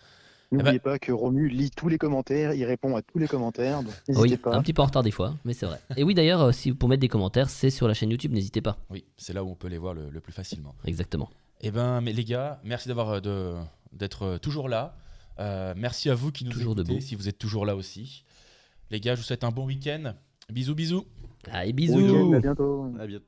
N'oubliez pas que Romu lit tous les commentaires, il répond à tous les commentaires, donc n'hésitez
Oui,
pas.
un petit peu en retard des fois, mais c'est vrai. Et oui, d'ailleurs, si pour mettre des commentaires, c'est sur la chaîne YouTube, n'hésitez pas.
Oui, c'est là où on peut les voir le plus facilement.
Exactement.
Eh ben, mais les gars, merci d'être toujours là. Merci à vous qui nous
Toujours
écoutez,
debout.
si vous êtes toujours là aussi. Les gars, je vous souhaite un bon week-end. Bisous, bisous.
Allez,
Bon
bisous.
week-end, à bientôt.
À bientôt.